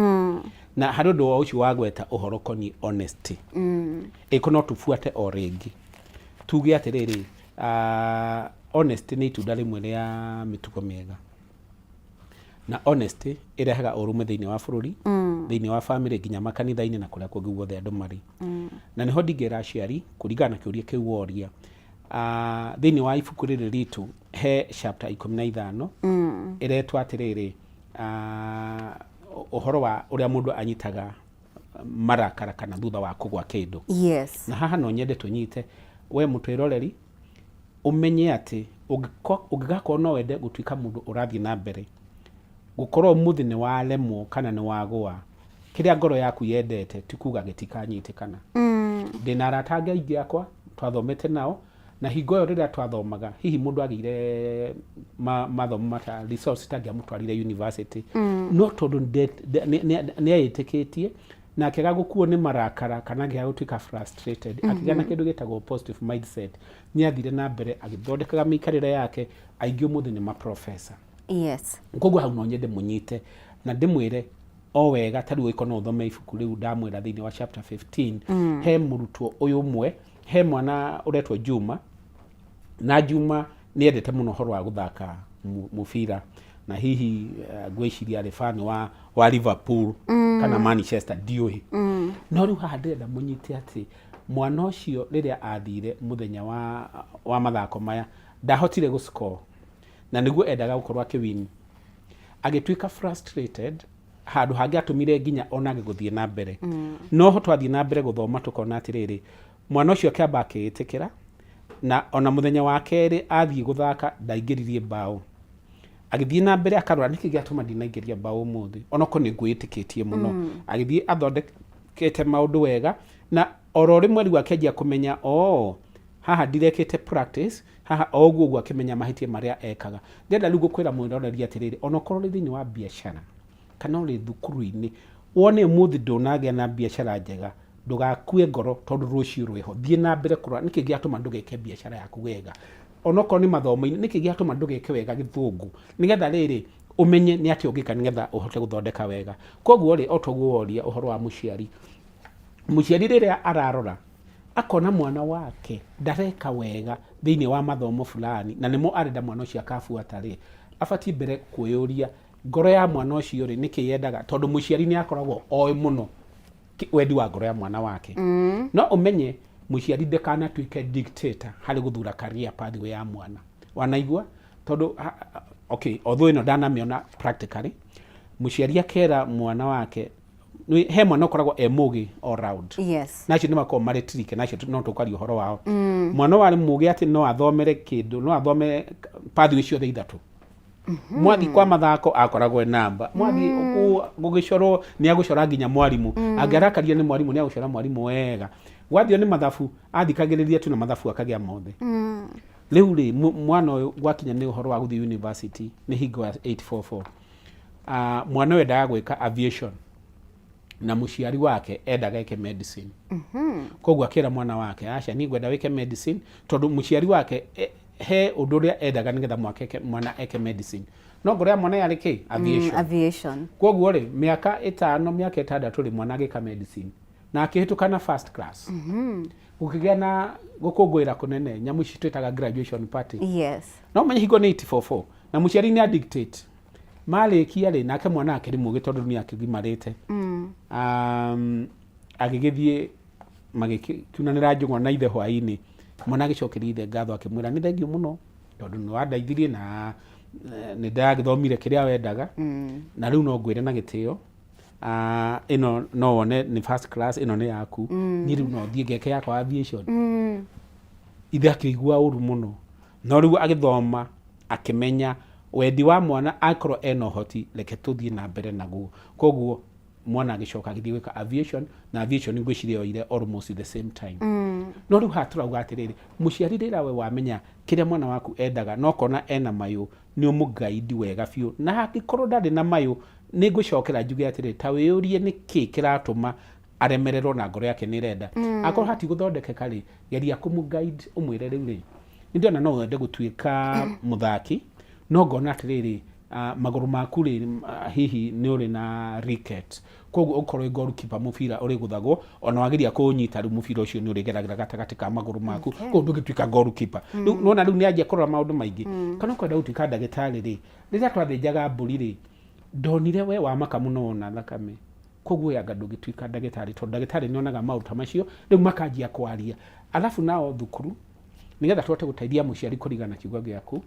Na harĩ ũndũ wa ũcio wagweta ũhoro koniĩ honesty. Ĩko no tũbuate o rĩngĩ tuge atĩrĩrĩ, honesty nĩ itunda rĩmwe rĩa mĩtugo mĩega, na honesty ĩrehaga ũrũmwe thĩinĩ wa bũrũri, thĩinĩ wa family, nginya makanitha-inĩ na kũrĩa kũngĩ guothe andũ marĩ. Na nĩho ndingĩra aciari kũringana na kĩũria kĩu woria, thĩinĩ wa ibuku rĩrĩ ritũ he chapter 15 ĩretwo atĩrĩrĩ, ũhoro wa ũrĩa mũndũ anyitaga marakara kana thutha wa kũgwa kĩndũ. Yes. Na haha no nyende tũnyite we mũtwĩroreri ũmenye atĩ ũngĩgakorwo no wende gũtuĩka mũndũ ũrathiĩ na mbere, gũkorwo mũthĩ nĩ waremwo kana nĩ wagũa, kĩrĩa ngoro yaku yendete ti kuga gĩtikanyitĩkana. Ndĩna arata aingĩ akwa twathomete nao, na hingo ĩyo rĩrĩa twathomaga hihi mũndũ agĩire mathomo mata resource tangĩamũtwarire university, no tondũ nĩ eyĩtĩkĩtie na akĩaga gũkuo nĩ marakara kana akĩaga gũtuĩka frustrated, akĩgĩa na kĩndũ gĩtagwo positive mindset, nĩ athire na mbere agĩthondekaga mĩikarĩre yake. Aingĩ ũmũthĩ nĩ maprofessor. Yes. Koguo hau no nyende mũnyite na ndĩmwĩre o wega tarĩ ũiko no thome ibuku rĩu ndamwĩra thĩinĩ wa chapter 15. He mũrutwo ũyũ ũmwe, he mwana ũretwo Juma, na Juma nĩ endete mũno ũhoro wa gũthaka mũbira, na hihi gwĩciria arĩ fan wa Liverpool kana Manchester ndiũĩ. No rĩu haha ndĩrenda mũnyite atĩ mwana ũcio rĩrĩa athire mũthenya wa mathako maya ndahotire gũscore, na nĩguo endaga gũkorwo akĩwini, agĩtuĩka frustrated, handũ hangĩ atũmire nginya onage gũthiĩ na mbere. No ho twathiĩ na mbere gũthoma tũkona atĩrĩrĩ, mwana ũcio akĩamba akĩĩtĩkĩra, na ona mũthenya wa kerĩ athiĩ gũthaka ndaingĩririe mbaũ. Agĩthiĩ na mbere akarora nĩkĩ gĩatũma ndinaingĩria mbaũ ũmũthĩ, onako nĩ ngwĩtĩkĩtie mũno. Agĩthiĩ athondekete maũndũ wega, na oro rĩmwe rĩu akĩanjia kũmenya haha ndirekĩte practice, haha ũguo akĩmenya mahĩtia marĩa ekaga. Ndĩrenda rĩu gũkwĩra mwĩroreri atĩrĩrĩ, onokorwo rĩ thĩinĩ wa biacara kana ũrĩ thukuru-inĩ, wone ũmũthĩ ndũnagĩa na biacara njega, ndũgakue ngoro tondũ rũciũ rwĩho. Thiĩ na mbere kũrora nĩkĩ gĩatũma ndũgeke biacara yaku wega. Onokorwo nĩ mathomo-inĩ, nĩkĩ gĩatũma ndũgeke wega gĩthũngũ, nĩgetha rĩrĩ umenye ni ati ugika nigetha uhote guthondeka wega koguo ri otoguoria uhoro wa muciari riria ararora akona mwana wake ndareka wega thiini wa mathomo fulani na nimo arenda mwana ucio akafuata ri abati mbere kwiyuria ngoro ya mwana ucio ri niki yendaga tondu muciari ni akoragwo oi muno wendi wa ngoro ya mwana wake no umenye muciari ndekana tuike dictator hari guthura career pathway ya mwana wanaigua tondu okay although ino ndanamiona practically muciari akera mwana wake he mwana ukoragwo emugi all round yes nacio ni mako maretrike nacio no tukari uhoro wao mwana wari mugi ati no athomere kindu no athomere pathway ciothe ithatu mwathi kwa mathako akoragwo namba mwathi gugicoro ni agucora nginya mwarimu angarakaria ni mwarimu ni agucora mwarimu wega wathio ni mathabu athikagiriria tu na mathabu akagia mothe riu ri mwana uyu gwakinya ni uhoro wa guthi university ni hingo ya 844 mwana uyu endaga gwika aviation na muciari wake endaga eke medicine koguo akira mwana wake aca ni ngwenda wike medicine tondu muciari wake he undu ria endaga nigetha mwana eke medicine no ngoro ya mwana yari ki aviation koguo ri miaka 5 miaka 6 ri mwana agika medicine na akihitukana first class ukigia na gukungwira kunene nyamu ici twitaga graduation party yes no menye hingo ni 844 na muciari ni dictate malikia ri nake mwana akiri mugi tondu ni akigimarite agigithie magikiunanira njung'wa na ithe hwaini mwana agicokeria ithe ngatho akimwira ni thengio muno tondu ni wandaithirie na ni ndagithomire kiria wendaga na riu no ngwire na gitio ino no one ni first class ino ni yaku ni riu no thie ngeke yakwa aviation ithe akigua uru muno no riu agithoma akimenya wendi wa mwana akorwo eno hoti reke tuthie na mbere naguo koguo mwana agicoka agithie gwika aviation na aviation ngwiciria oire almost the same time no riu haturauga atiriri muciari rira we wamenya kiria mwana waku endaga no kona ena mayu ni umugaidi wega biu na hakikorwo ndari na mayu ni ngwicokera njuge atiriri ta wiyurie niki kiratuma aremererwo na ngoro yake ni renda akorwo hati guthondekeka ri geria kumuguide umwire riu ri ndio na no wende gutuika muthaki no ngona atiriri maguru maku ri hihi ni uri na ricket koguo ukorwo goalkeeper mubira uri guthagwo ona wagiria kunyita ru mubira ucio ni uri geragera gatagati ka maguru maku koguo ndugituika goalkeeper nona riu ni anjia kurora maundu maingi kana kwenda gutuika ndagitari ri riria twathinjaga mburi ri ndonire we wa maka muno na thakame koguo yanga ndugituika ndagitari tondu ndagitari ni onaga maundu tamacio riu makanjia kwaria alafu nao thukuru nigetha twote guteithia muciari kurigana kiugo giaku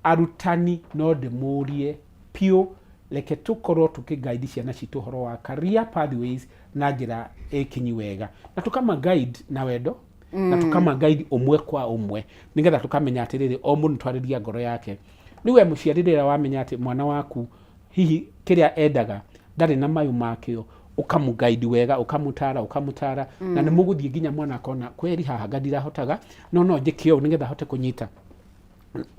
arutani no ndemurie pio leke tukorwo tukigaidi ciana citu horo wa career pathways na njira ikinyi wega na tukama guide na wendo na tukama guide umwe kwa umwe nigetha tukamenya atiriri o mundu twariria ngoro yake niwe muciaririra wamenya ati mwana waku hihi kiria endaga ndari na mayu makio ukamuguide wega ukamutara na ni muguthie nginya mwana akona kweri haha ngadira hotaga no njikio nigetha hote kunyita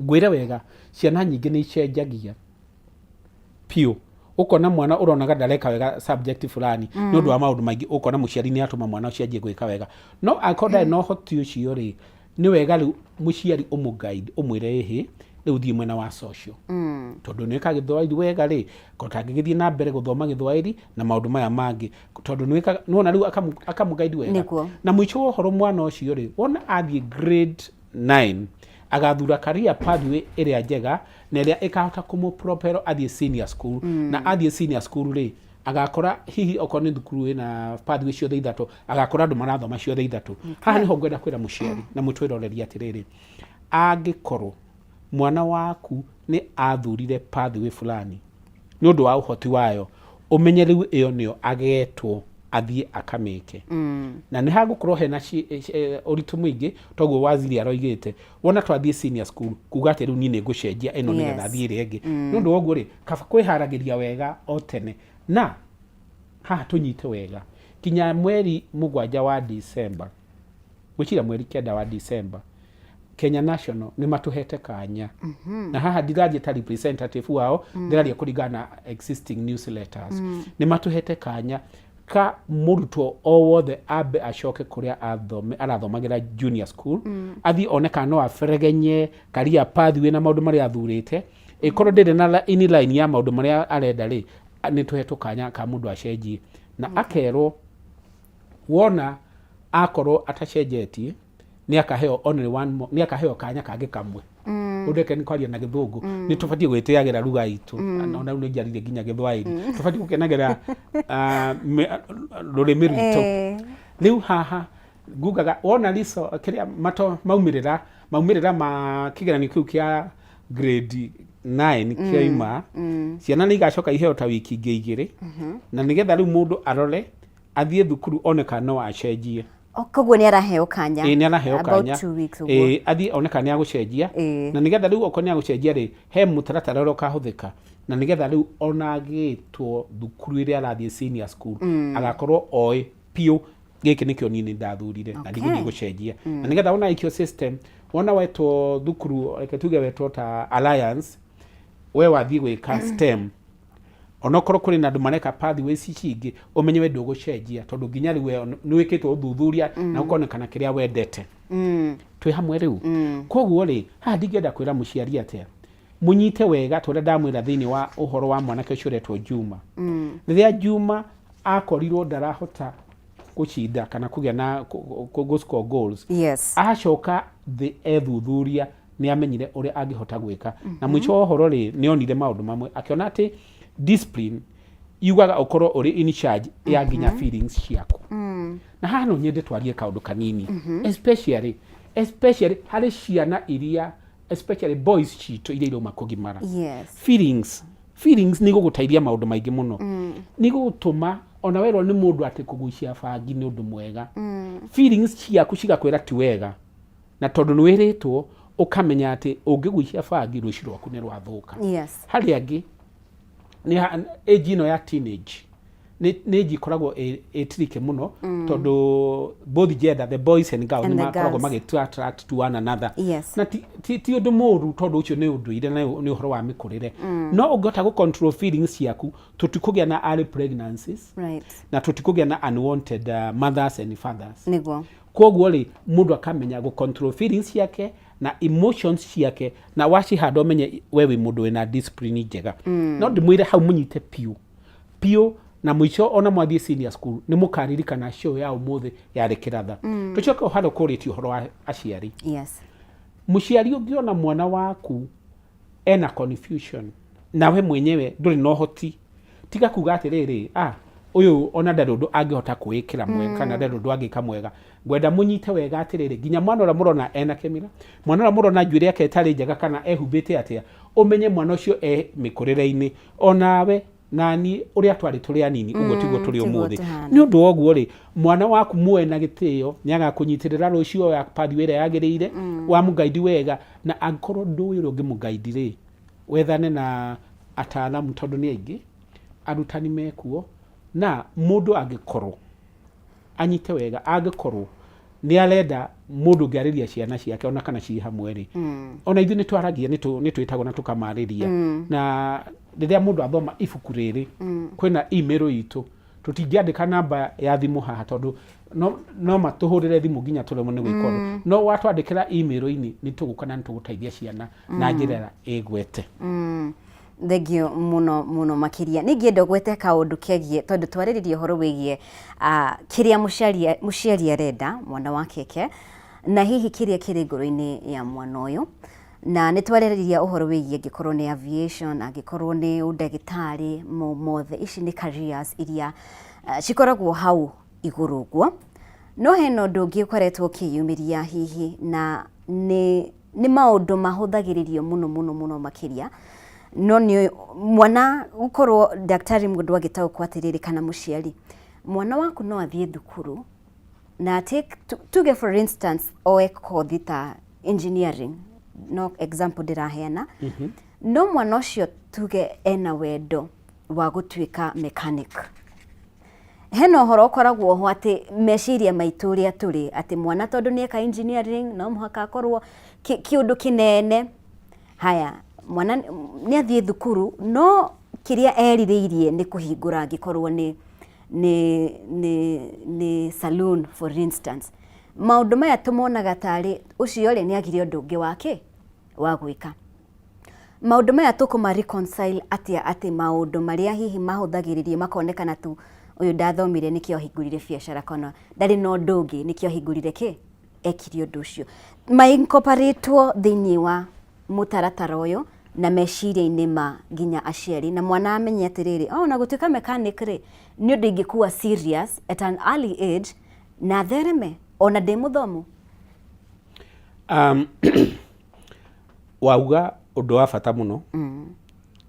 ngwire wega ciana nyingi ni icenjagia pio ukona mwana uronaga ndareka wega subject fulani no ndu wa maundu maingi ukona muciari ni atuma mwana ucio anjie gwika wega no akoda no hoti ucio ri ni wega ri muciari umuguide umwire ehe riu thie mwena wa social tondu ni ka githwairi wega ri kotangigithie na mbere guthoma githwairi na maundu maya mangi tondu ni wona riu akamuguide wega na mwicho horo mwana ucio ri wona athie grade 9 agathura career pathway iria njega na iria ikahota kumupropel athie senior school na athie senior school ri agakora hihi okoni thukuru na pathway ciothe ithatu agakora andu marathoma ciothe ithatu haha niho ngwenda kwira muciari na mutwiroreria atiriri angikorwo mwana waku ni athurire pathway fulani ni undu wa uhoti wayo umenye riu iyo nio agetwo athie akameke na ni hagukorwo hena uritu mwingi toguo waziri aroigite wona twathie senior school kuga ati riu ni ngucenjia eno ni getha thie ringi ni undu woguo ri kaba kwiharagiria wega o tene na haha tunyite wega kinya mweri 7 wa December gwikira mweri 9 wa December Kenya National ni matuhete kanya na haha ndiraje ta representative wao ndiraje kurigana existing newsletters ni matuhete kanya ka murutwo o wothe abe acoke kuria arathomagira junior school athi oneka no aferegenye career pathway na maundu mari athurite ikorwo ndire na in line ya maundu maria arenda ri ni tuhetwo kanya ka mundu acenjie na akerwo wona akorwo atacenjetie ni akaheo only one more, ni akaheo kanya kage kamwe udeke ni kwaria na githungu ni tubatie gwitiagira ruga itu ona ru ni njarire nginya githwairi tubatie gukenagira rurimi rwito riu haha ngugaga wona liso kiria mato maumirira ma kigeranio kiu kia grade 9 kia ima ciana ni igacoka iheo ta wiki ingĩ na nigetha riu mundu arore athie thukuru oneka no acenjie koguo ni araheo kanya ni araheo kanya about 2 weeks ago athie oneka ni agucenjia na nigetha riu okoni agucenjia ri he mutaratara ro kahuthika na nigetha riu onagitwo thukuru iria arathie senior school agakorwo oe pio giki nikio nini ndathurire na ndigithie gucenjia na nigetha ona ikio system wona wetwo thukuru reke tuge wetwo ta alliance we wathie gwika STEM onokorwo kuri na ndumareka pathways cingi umenye we ndugucenjia tondu nginya riu ni wikitwo uthuthuria na ukonekana kiria wendete twi hamwe riu koguo ri ha ndingenda kwira muciari atia munyite wega tondu ndamwira thiini wa uhoro wa mwanake ucio retwo Juma riria Juma akorirwo ndarahota gucinda kana kugia na go score goals acoka the ethuthuria ni amenyire uria angihota gwika na mwicho uhoro ri ni onire maundu mamwe akiona ati discipline yugaga ukorwo uri in charge ya nginya feelings ciaku na hano nyende twarie kaundu kanini especially hari ciana iria especially boys chito iria iro makugimara feelings ni gugutairia maundu maingi muno ni gutuma ona werwo ni mundu ati kugucia bangi ni undu mwega feelings ciaku cigakwira ti wega na tondu ni wiritwo ukamenya ati ungigucia bangi rucio rwaku ni rwathuka hari angi ni age ino ya teenage ni jikoragwo etirike muno tondu both gender the boys and girls ni makoragwo magitu attract to one another na ti undu muru tondu ucio ni undu ire ni uhoro wa mikurire no ungota go control feelings yaku tutikugia na early pregnancies na tutikugia na unwanted mothers and fathers niguo koguo ri mundu akamenya go control feelings yake na emotions ciake na waci hado menye wewe mundu wina discipline njega no ndimwire hau munyite pio na mwicho ona mwathie senior school ni mukaririkana show ya umuthe yari kiratha tucoke hado quality horo wa aciari muciari ungiona mwana waku ena confusion nawe mwenyewe nduri no hoti tiga kuga atiriri uyu ona ndarundu angihota kuikira mwega kana ndarundu angika mwega gwenda munyite wega atiriri ginya mwana ora murona ena kemira mwana ora murona njuire yake etari njega kana ehumbite atia umenye mwana ucio mikurire-ini onawe nani uria twari turi anini ugo tigo turi umuthi ni undu woguo ri mwana waku muwe na gitio nyaga kunyitirira rucio ya pathway ira yagirire wa mugaidi wega na angorwo nduwiro ngimugaidi ri wethane na ataalamu tondu ni aingi arutani mekuo na mundu agikorwo anyite wega agikorwo ni arenda mundu ngariria ciana ciake ona kana ci hamwe ri ona ithu ni twaragia ni twitagwo na tukamariria na riria mundu athoma ibuku riri kwina email itu tutingiandika namba ya thimu haha tondu no matuhurire thimu nginya turemo ni gwikora no watwandikira email-ini ni tugukana ni tuguteithia ciana na njira igwete thegio muno makiria ningienda gwete kaundu kegie tondu twariririe horo wigie kiria muciari arenda mwana wa keke na hihi kiria kiri ngoro-ini ya mwana uyu na ni twariririe uhoro wigie gikorwo ni aviation agikorwo ni udagitari mothe ici ni careers iria cikoragwo hau iguru guo no hena undu ungi ukoretwo ukiyumiria hihi na ni maundu mahuthagiririo muno makiria no ni mwana ukorwo daktari mundu agitaukwo atiriri kana muciari mwana waku no athie thukuru na tuge for instance oe kothi ta engineering no example diraheana no mwana ucio tuge ena wendo wa gutuika mechanic heno horo koragwo ho ati meciria maitu ria turi ati mwana tondu ni eka engineering no muhaka akorwo kiundu kinene haya mwana ni athie thukuru no kiria eririirie ni kuhingura angikorwo ni saloon for instance maundu maya tumonaga tari ucio ri ni agire undu ungi wake wa gwika maundu maya tukuma reconcile atia ati maundu maria hihi mahuthagiririe makonekana tu uyu ndathomire nikio hingurire biacara kana ndari no ndungi nikio hingurire ki ekiri undu ucio maincorporatwo thiini wa mutaratara uyu na meciria-inĩ ma nginya aciari na mwana amenye atiriri na gutuika mechanic ri ni undu ingikuwa serious at an early age na thereme ona ndi muthomu. Wauga undu wa bata muno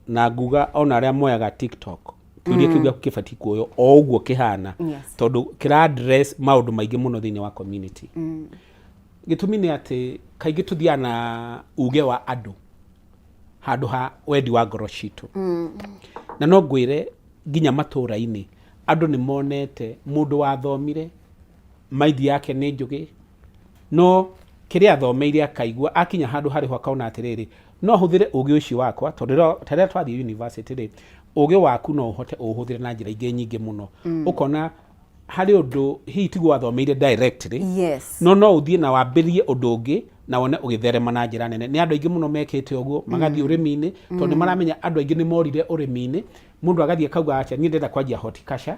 na nguga ona aria moyaga TikTok kiuria kiuga kibati kuoyo o uguo kihana tondu kira address maundu maingi muno thiini wa community. Gitumi ni ati kaingi tuthia na uge wa andu handu ha wendi wa ngoro citu na no ngwire nginya matura-ini andu ni monete mundu wathomire maidi yake ni njugi no kiria athomeire akaigua akinya handu hari hwakaona atiriri no huthire ugi ucio wakwa tondu taria twathie university ri ugi waku no uhote uhuthire na njira ingi nyingi muno ukona hari undu hihi tigwo athomeire directly no uthie na wambirie undu ungi na wone ugitherema na njira nene ni andu aingi muno mekete uguo magathie urimi-ini tondu maramenya andu aingi ni morire urimi-ini mundu agathie kauga acha ni ndenda kwanjia horticulture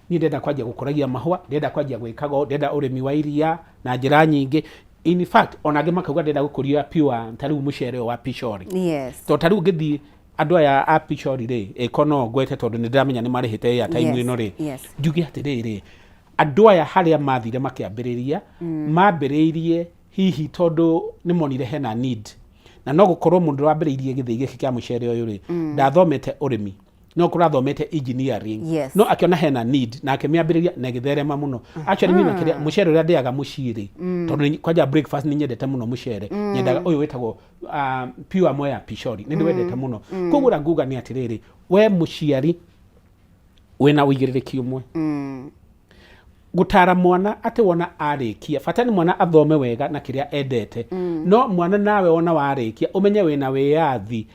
ni ndenda kwanjia gukuragia mahua ndenda kwanjia gwikaga ndenda urimi wa iria na njira nyingi. In fact onage makauga ndenda gukuria pure tariu mucere wa pishori to tariu ngithi andu aya a pishori ri ekono gwete tondu ni ndiramenya ni marihite ya time ino ri njugi atiriri andu aya haria mathire makiambiriria mambiriirie hihi tondu ni monire hena need na no gukorwo mundu wambiriirie githii giki kia mucere uyu ri ndathomete urimi no kurathomete engineering no akiona hena need na akimiambiriria na githerema muno actually mimi nakiria mucere uria ndiaga muciri tondu kwanja breakfast ni nyendete muno mucere nyendaga uyu wetagwo pure moya pishori ni ndwendete muno kugura nguga ni atiriri we muciari wena uigiririki umwe gutara mwana ati wona arikia fatani mwana athome wega na kiria endete no mwana nawe wona warikia umenye wena wiathi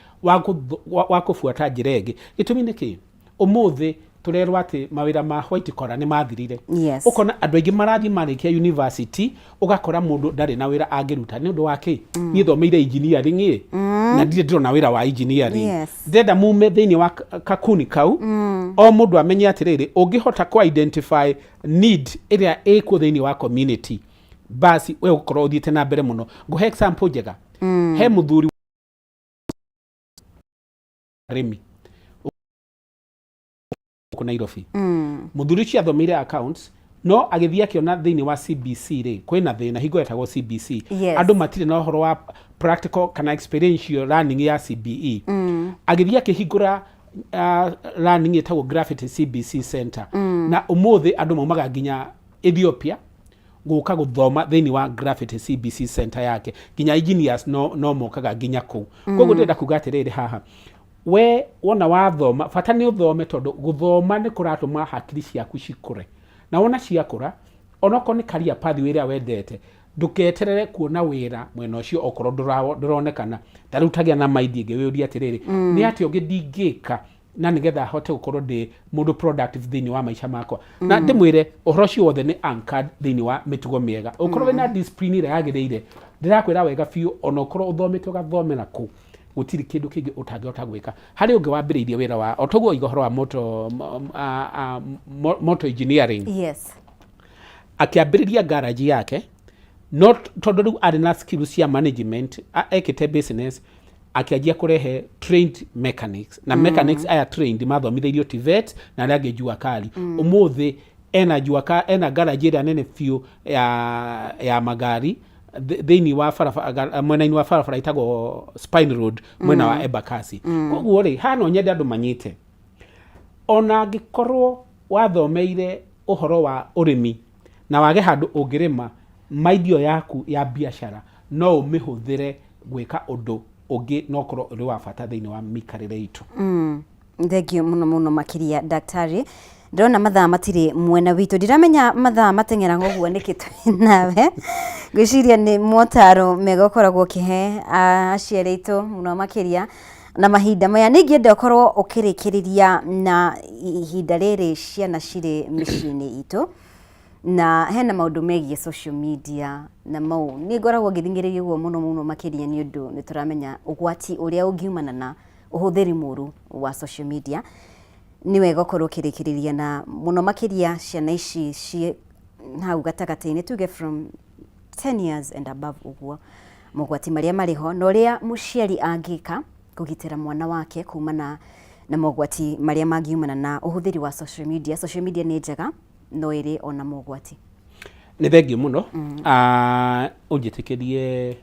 wa kufuata njirege gitumi niki umuthi turerwa ati mawira ma white collar ni mathirire ukona andu aingi marathi marikia university ugakora mundu ndari na wira angiruta ni undu wake ni thomeire engineering na ndire na wira wa engineering ndenda mume thiini wa kakuni kau o mundu amenye atiriri ungihota ku identify need iria ikuo thiini wa community basi we ukorwo uthiite na mbere muno nguhe example njega he muthuri remi Nairobi muthuri cia thomeire accounts no agithia kiona thiini wa CBC ri kwina thina hingo etagwo CBC andu matire na horo wa practical kana experiential learning ya CBE agithia kihingura learning etagwo Graffiti CBC Center na umuthi andu maumaga nginya Ethiopia guka guthoma thiini wa Graffiti CBC Center yake nginya engineers no mokaga nginya ku koguo ndenda kuga atiriri haha we wona wathoma fata ni uthome tondu guthoma ni kuratuma hakiri ciaku cikure na wona ciakura onoko ni career path wira wendete nduketerere kuona wira mwena ucio okorwo nduronekana tarutagia na maidi ingi wiuria atiriri ni ati ungi ndingika na nigetha hote gukorwo ndi mundu productive thiini wa maisha makwa na ndimwire uhoro cio wothe ni anchored thiini wa mitugo miega ukorwo na discipline ira yagiriire ndirakwira wega fiu onokorwo uthomete ugathomera ku gutiri kindu kingi utangihota gwika hari ungi wambiriirie wira wa otoguo igohoro wa motor engineering akiambiriria garage yake not tondu ari na skills cia management ekite business akiajia kurehe trained mechanics na mechanics aya trained mathomitheirio TVET na rage jua kali umuthi ena garage ira nene fiu ya magari thiini wa mwena-ini wa barabara itagwo Spine Road mwena wa Embakasi koguo ri hano nyende andu manyite ona ngikorwo wathomeire uhoro wa urimi na wage handu ungirima maidio yaku ya biashara no umihuthire gwika undu ungi no korwo uri wa bata thiini wa mikarire itu thengio muno makiria daktari ndona mathaa matiri mwena witu ndiramenya mathaa matengera ngoguo nikitwe nawe gwiciria ni motaro megokoragwo kihe aciari itu muno makiria na mahinda maya ningienda ukorwo ukirikiriria na ihinda riri ciana ciri micini itu na hena maundu megie social media na mau ni ngoragwo ngithingiriria guo muno makiria ni undu ni turamenya ugwati uria ungiumana na uhuthiri muru wa social media ni wega korwo kirikiriria na muno makiria ciana ici ci hau gatagati-ini tuge from 10 years and above uguo mugwati maria mariho na uria muciari angika kugitira mwana wake kumana na mogwati maria mangiumana na uhuthiri wa social media. Social media ni njega no iri ona mogwati. Ni thengio muno unjitikirie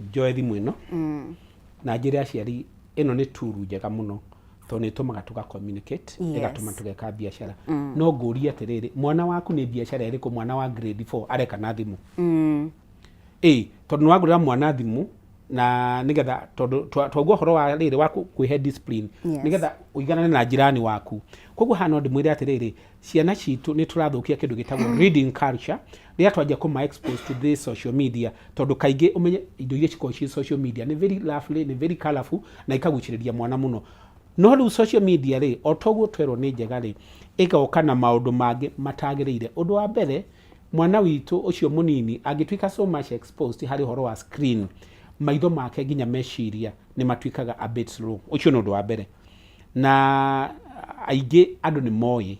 njoe thimu ino na njire aciari ino ni turu njega muno to ni tumaga tuga communicate igatuma tugeka biashara no nguria atiriri mwana waku ni biashara iriku mwana wa grade 4 areka na thimu tondu wagurira mwana thimu na nigetha twaguo horo wa riri wa kwihe discipline nigetha uiganane na jirani waku koguo hano ndimwire atiriri ciana citu ni turathukia kindu gitagwo reading culture ria twajia kuma expose to this social media tondu kaingi umenye indo iria cikoci social media ni very lovely ni very colorful na ikaguciriria mwana muno no riu social media ri otoguo twero ni njega ri igoka na maundu mangi matagirire undu wa mbere mwana witu ucio munini agitwika so much exposed hari horo wa screen maitho make nginya meciria ni matwikaga a bit slow ucio no ndu wa mbere na aige andu ni moi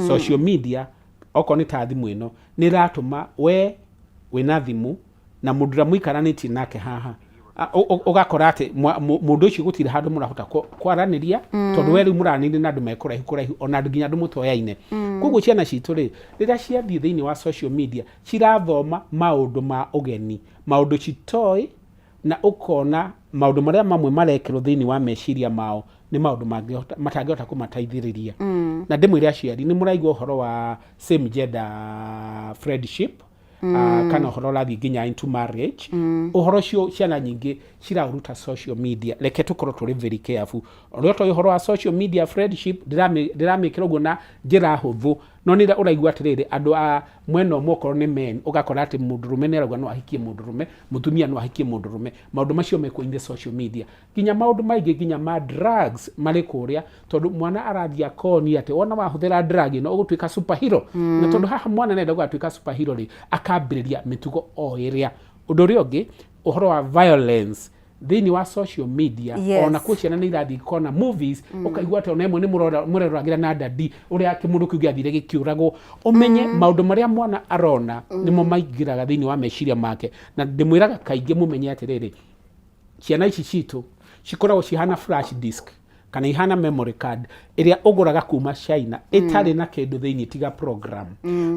social media oko ni ta thimu ino ni ratuma we wina thimu na mudura muikaraniti nake haha ugakora ati mundu ucio gutire handu murahota kwaraniria tondu we ri muranini na andu mekuraihu ona andu nginya andu mutoyaine koguo ciana citu ri rira ciathie thiini wa social media cirathoma maundu ma ugeni maundu citoi na ukona maundu maria mamwe marekero thiini wa meciria mao ni maundu matangihota kumataithiriria na ndimwire aciari ni muraigua uhoro wa same gender friendship kana uhoro rathi nginya into marriage uhoro cio ciana nyingi cirauruta social media reke tukorwo turi very careful urio to uhoro wa social media friendship ndiramikira guo na njira huthu no ni uraigua atiriri andu a mweno mokoro ni men ugakora ati mundurume ni aragwa no ahikie mundurume mutumia no ahikie mundurume maundu macio meko in the social media ginya maundu maingi ginya ma drugs mari kuria tondu mwana arathia koni ati ona wahuthira drug no ugutwika superhero na tondu haha mwana nenda gutwika superhero ri akambiriria mitugo o iria undu ri ungi uhoro wa violence thiini wa social media ona kuciana ni irathi kona movies ukaigua ati ona imwe ni muroragira na dadi uria akimundu kiugi athire gikiuragwo umenye maundu maria mwana arona nimo maingiraga thiini wa meciria make na ndimwiraga kaingi mumenye atiriri ciana ici citu cikoragwo cihana flash disk kana ihana memory card iria uguraga kuma China itari na kindu thiini tiga program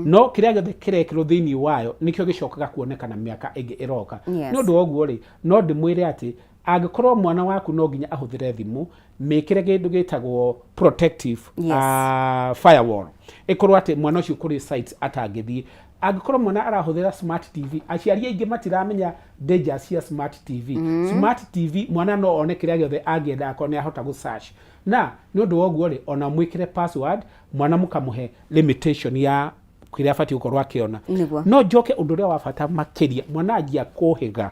no kiria gothe kirekiro thiini wayo nikio gicokaga kuonekana miaka ingi iroka ni undu oguo ri no ndimwire ati angikorwo mwana waku no nginya ahuthire thimu mikire kindu gitagwo protective firewall ikorwo ati mwana ucio kuri sites atangithie angikorwo mwana arahuthira smart TV aciari aingi matiramenya danger cia smart TV smart TV mwana no one kiria giothe angienda akone ahota gu search na ni undu woguo ri ona mwikire password mwana mukamuhe limitation ya kiria afati ukorwa akiona no joke undu ria wafata makiria mwana ajia kuhiga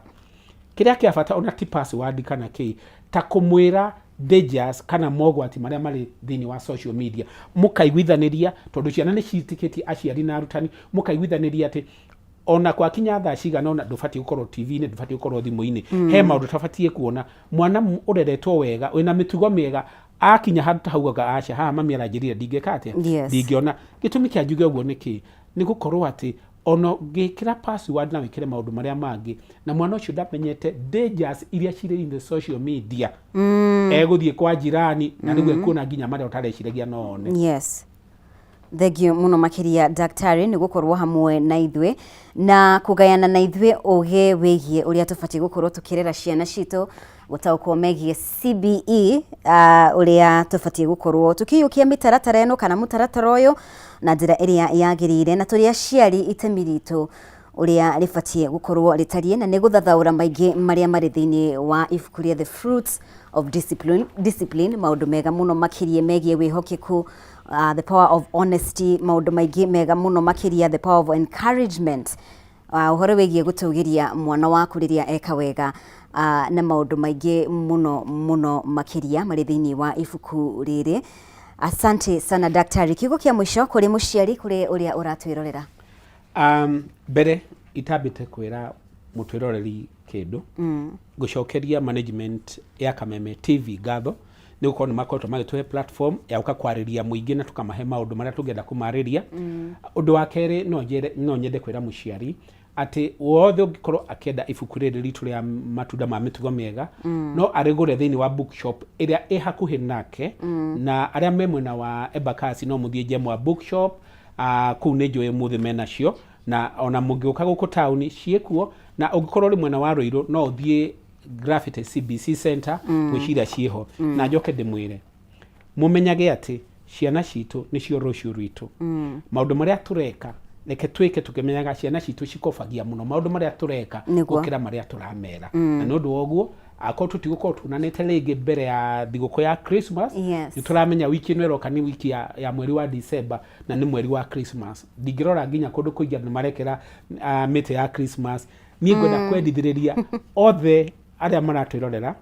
kiria kiafata ona ti password kana ki ta kumwira dangers kana mogwati maria mari thiini wa social media mukaiguithaniria tondu ciana ni citikiti aciari na arutani mukaiguithaniria ati ona kwa kinya thaa cigana ona ndubati gukorwo TV-ini ndubati gukorwo thimu-ini he maundu tabatie kuona mwana ureretwo wega wina mitugo miega akinya handu haugaga acha haha mami aranjirire ndingekate ndingiona gitumi kia njuge uguo niki ni gukorwo ati ono gikira password na wikire maundu maria mangi na mwana ucio ndamenyete dangers iria ciri in the social media eguthie kwa jirani na nigue kuona nginya maria utareciregia no one thegio muno makiria daktari ni gukorwo hamwe na ithwe na kugayana na ithwe uge wigie uria tufati gukorwo tukirera ciana citu gutaukwo megie CBE uria tufati gukorwo tukiyukia mitaratara eno kana mutaratara uyu na njira iria yagirire na turia ciari itemi ritu uria rifatie gukorwo ritarie na neguthathaura maingi maria mari thiini wa ibuku ria The Fruits of Discipline maundu mega muno makirie megie wihokeku the power of honesty maundu maingi mega muno makiria the power of encouragement uhoro wigie gutugiria mwana waku riria eka wega na maundu maingi muno makiria mari thiini wa ibuku riri Asante sana daktari. Kiugo kia mwisho kuri muciari kuri uria uratwirorera. Mbere itabite kwira mutwiroreri kindu gucokeria management ya Kameme TV ngatho ni uko ni makoto magitwe platform ya ukakwariria muingi na tukamahe maundu maria tungenda kumariria. Undu wa keri no nyende kwira muciari ati wothe ungikorwo akienda ibuku riri ritu ria matunda ma mitugo miega no arigure thiini wa bookshop iria i hakuhi nake na aria me mwena wa Embakasi no muthie Jemwa bookshop kuu ni njui muthi menacio na ona mungiuka guku tauni ciekuo na ungikorwo ri mwena wa Ruiru no uthie Graffiti CBC Center gwiciria ciho na njoke ndimwire mumenyage ati ciana citu nicio rucio rwitu maundu maria tureka reke twike tukimenyaga ciana citu cikofagia muno maundu maria tureka gukira maria turamera na nondu woguo ako tutigukorwo tunanete ringi mbere ya thiguku ya Christmas ni turamenya wiki ino iroka ni wiki ya mweri wa December na ni mweri wa Christmas ndingirora nginya kundu kuingia ni marekera mite ya Christmas ni ngwenda kwendithiriria othe aria maratwirorera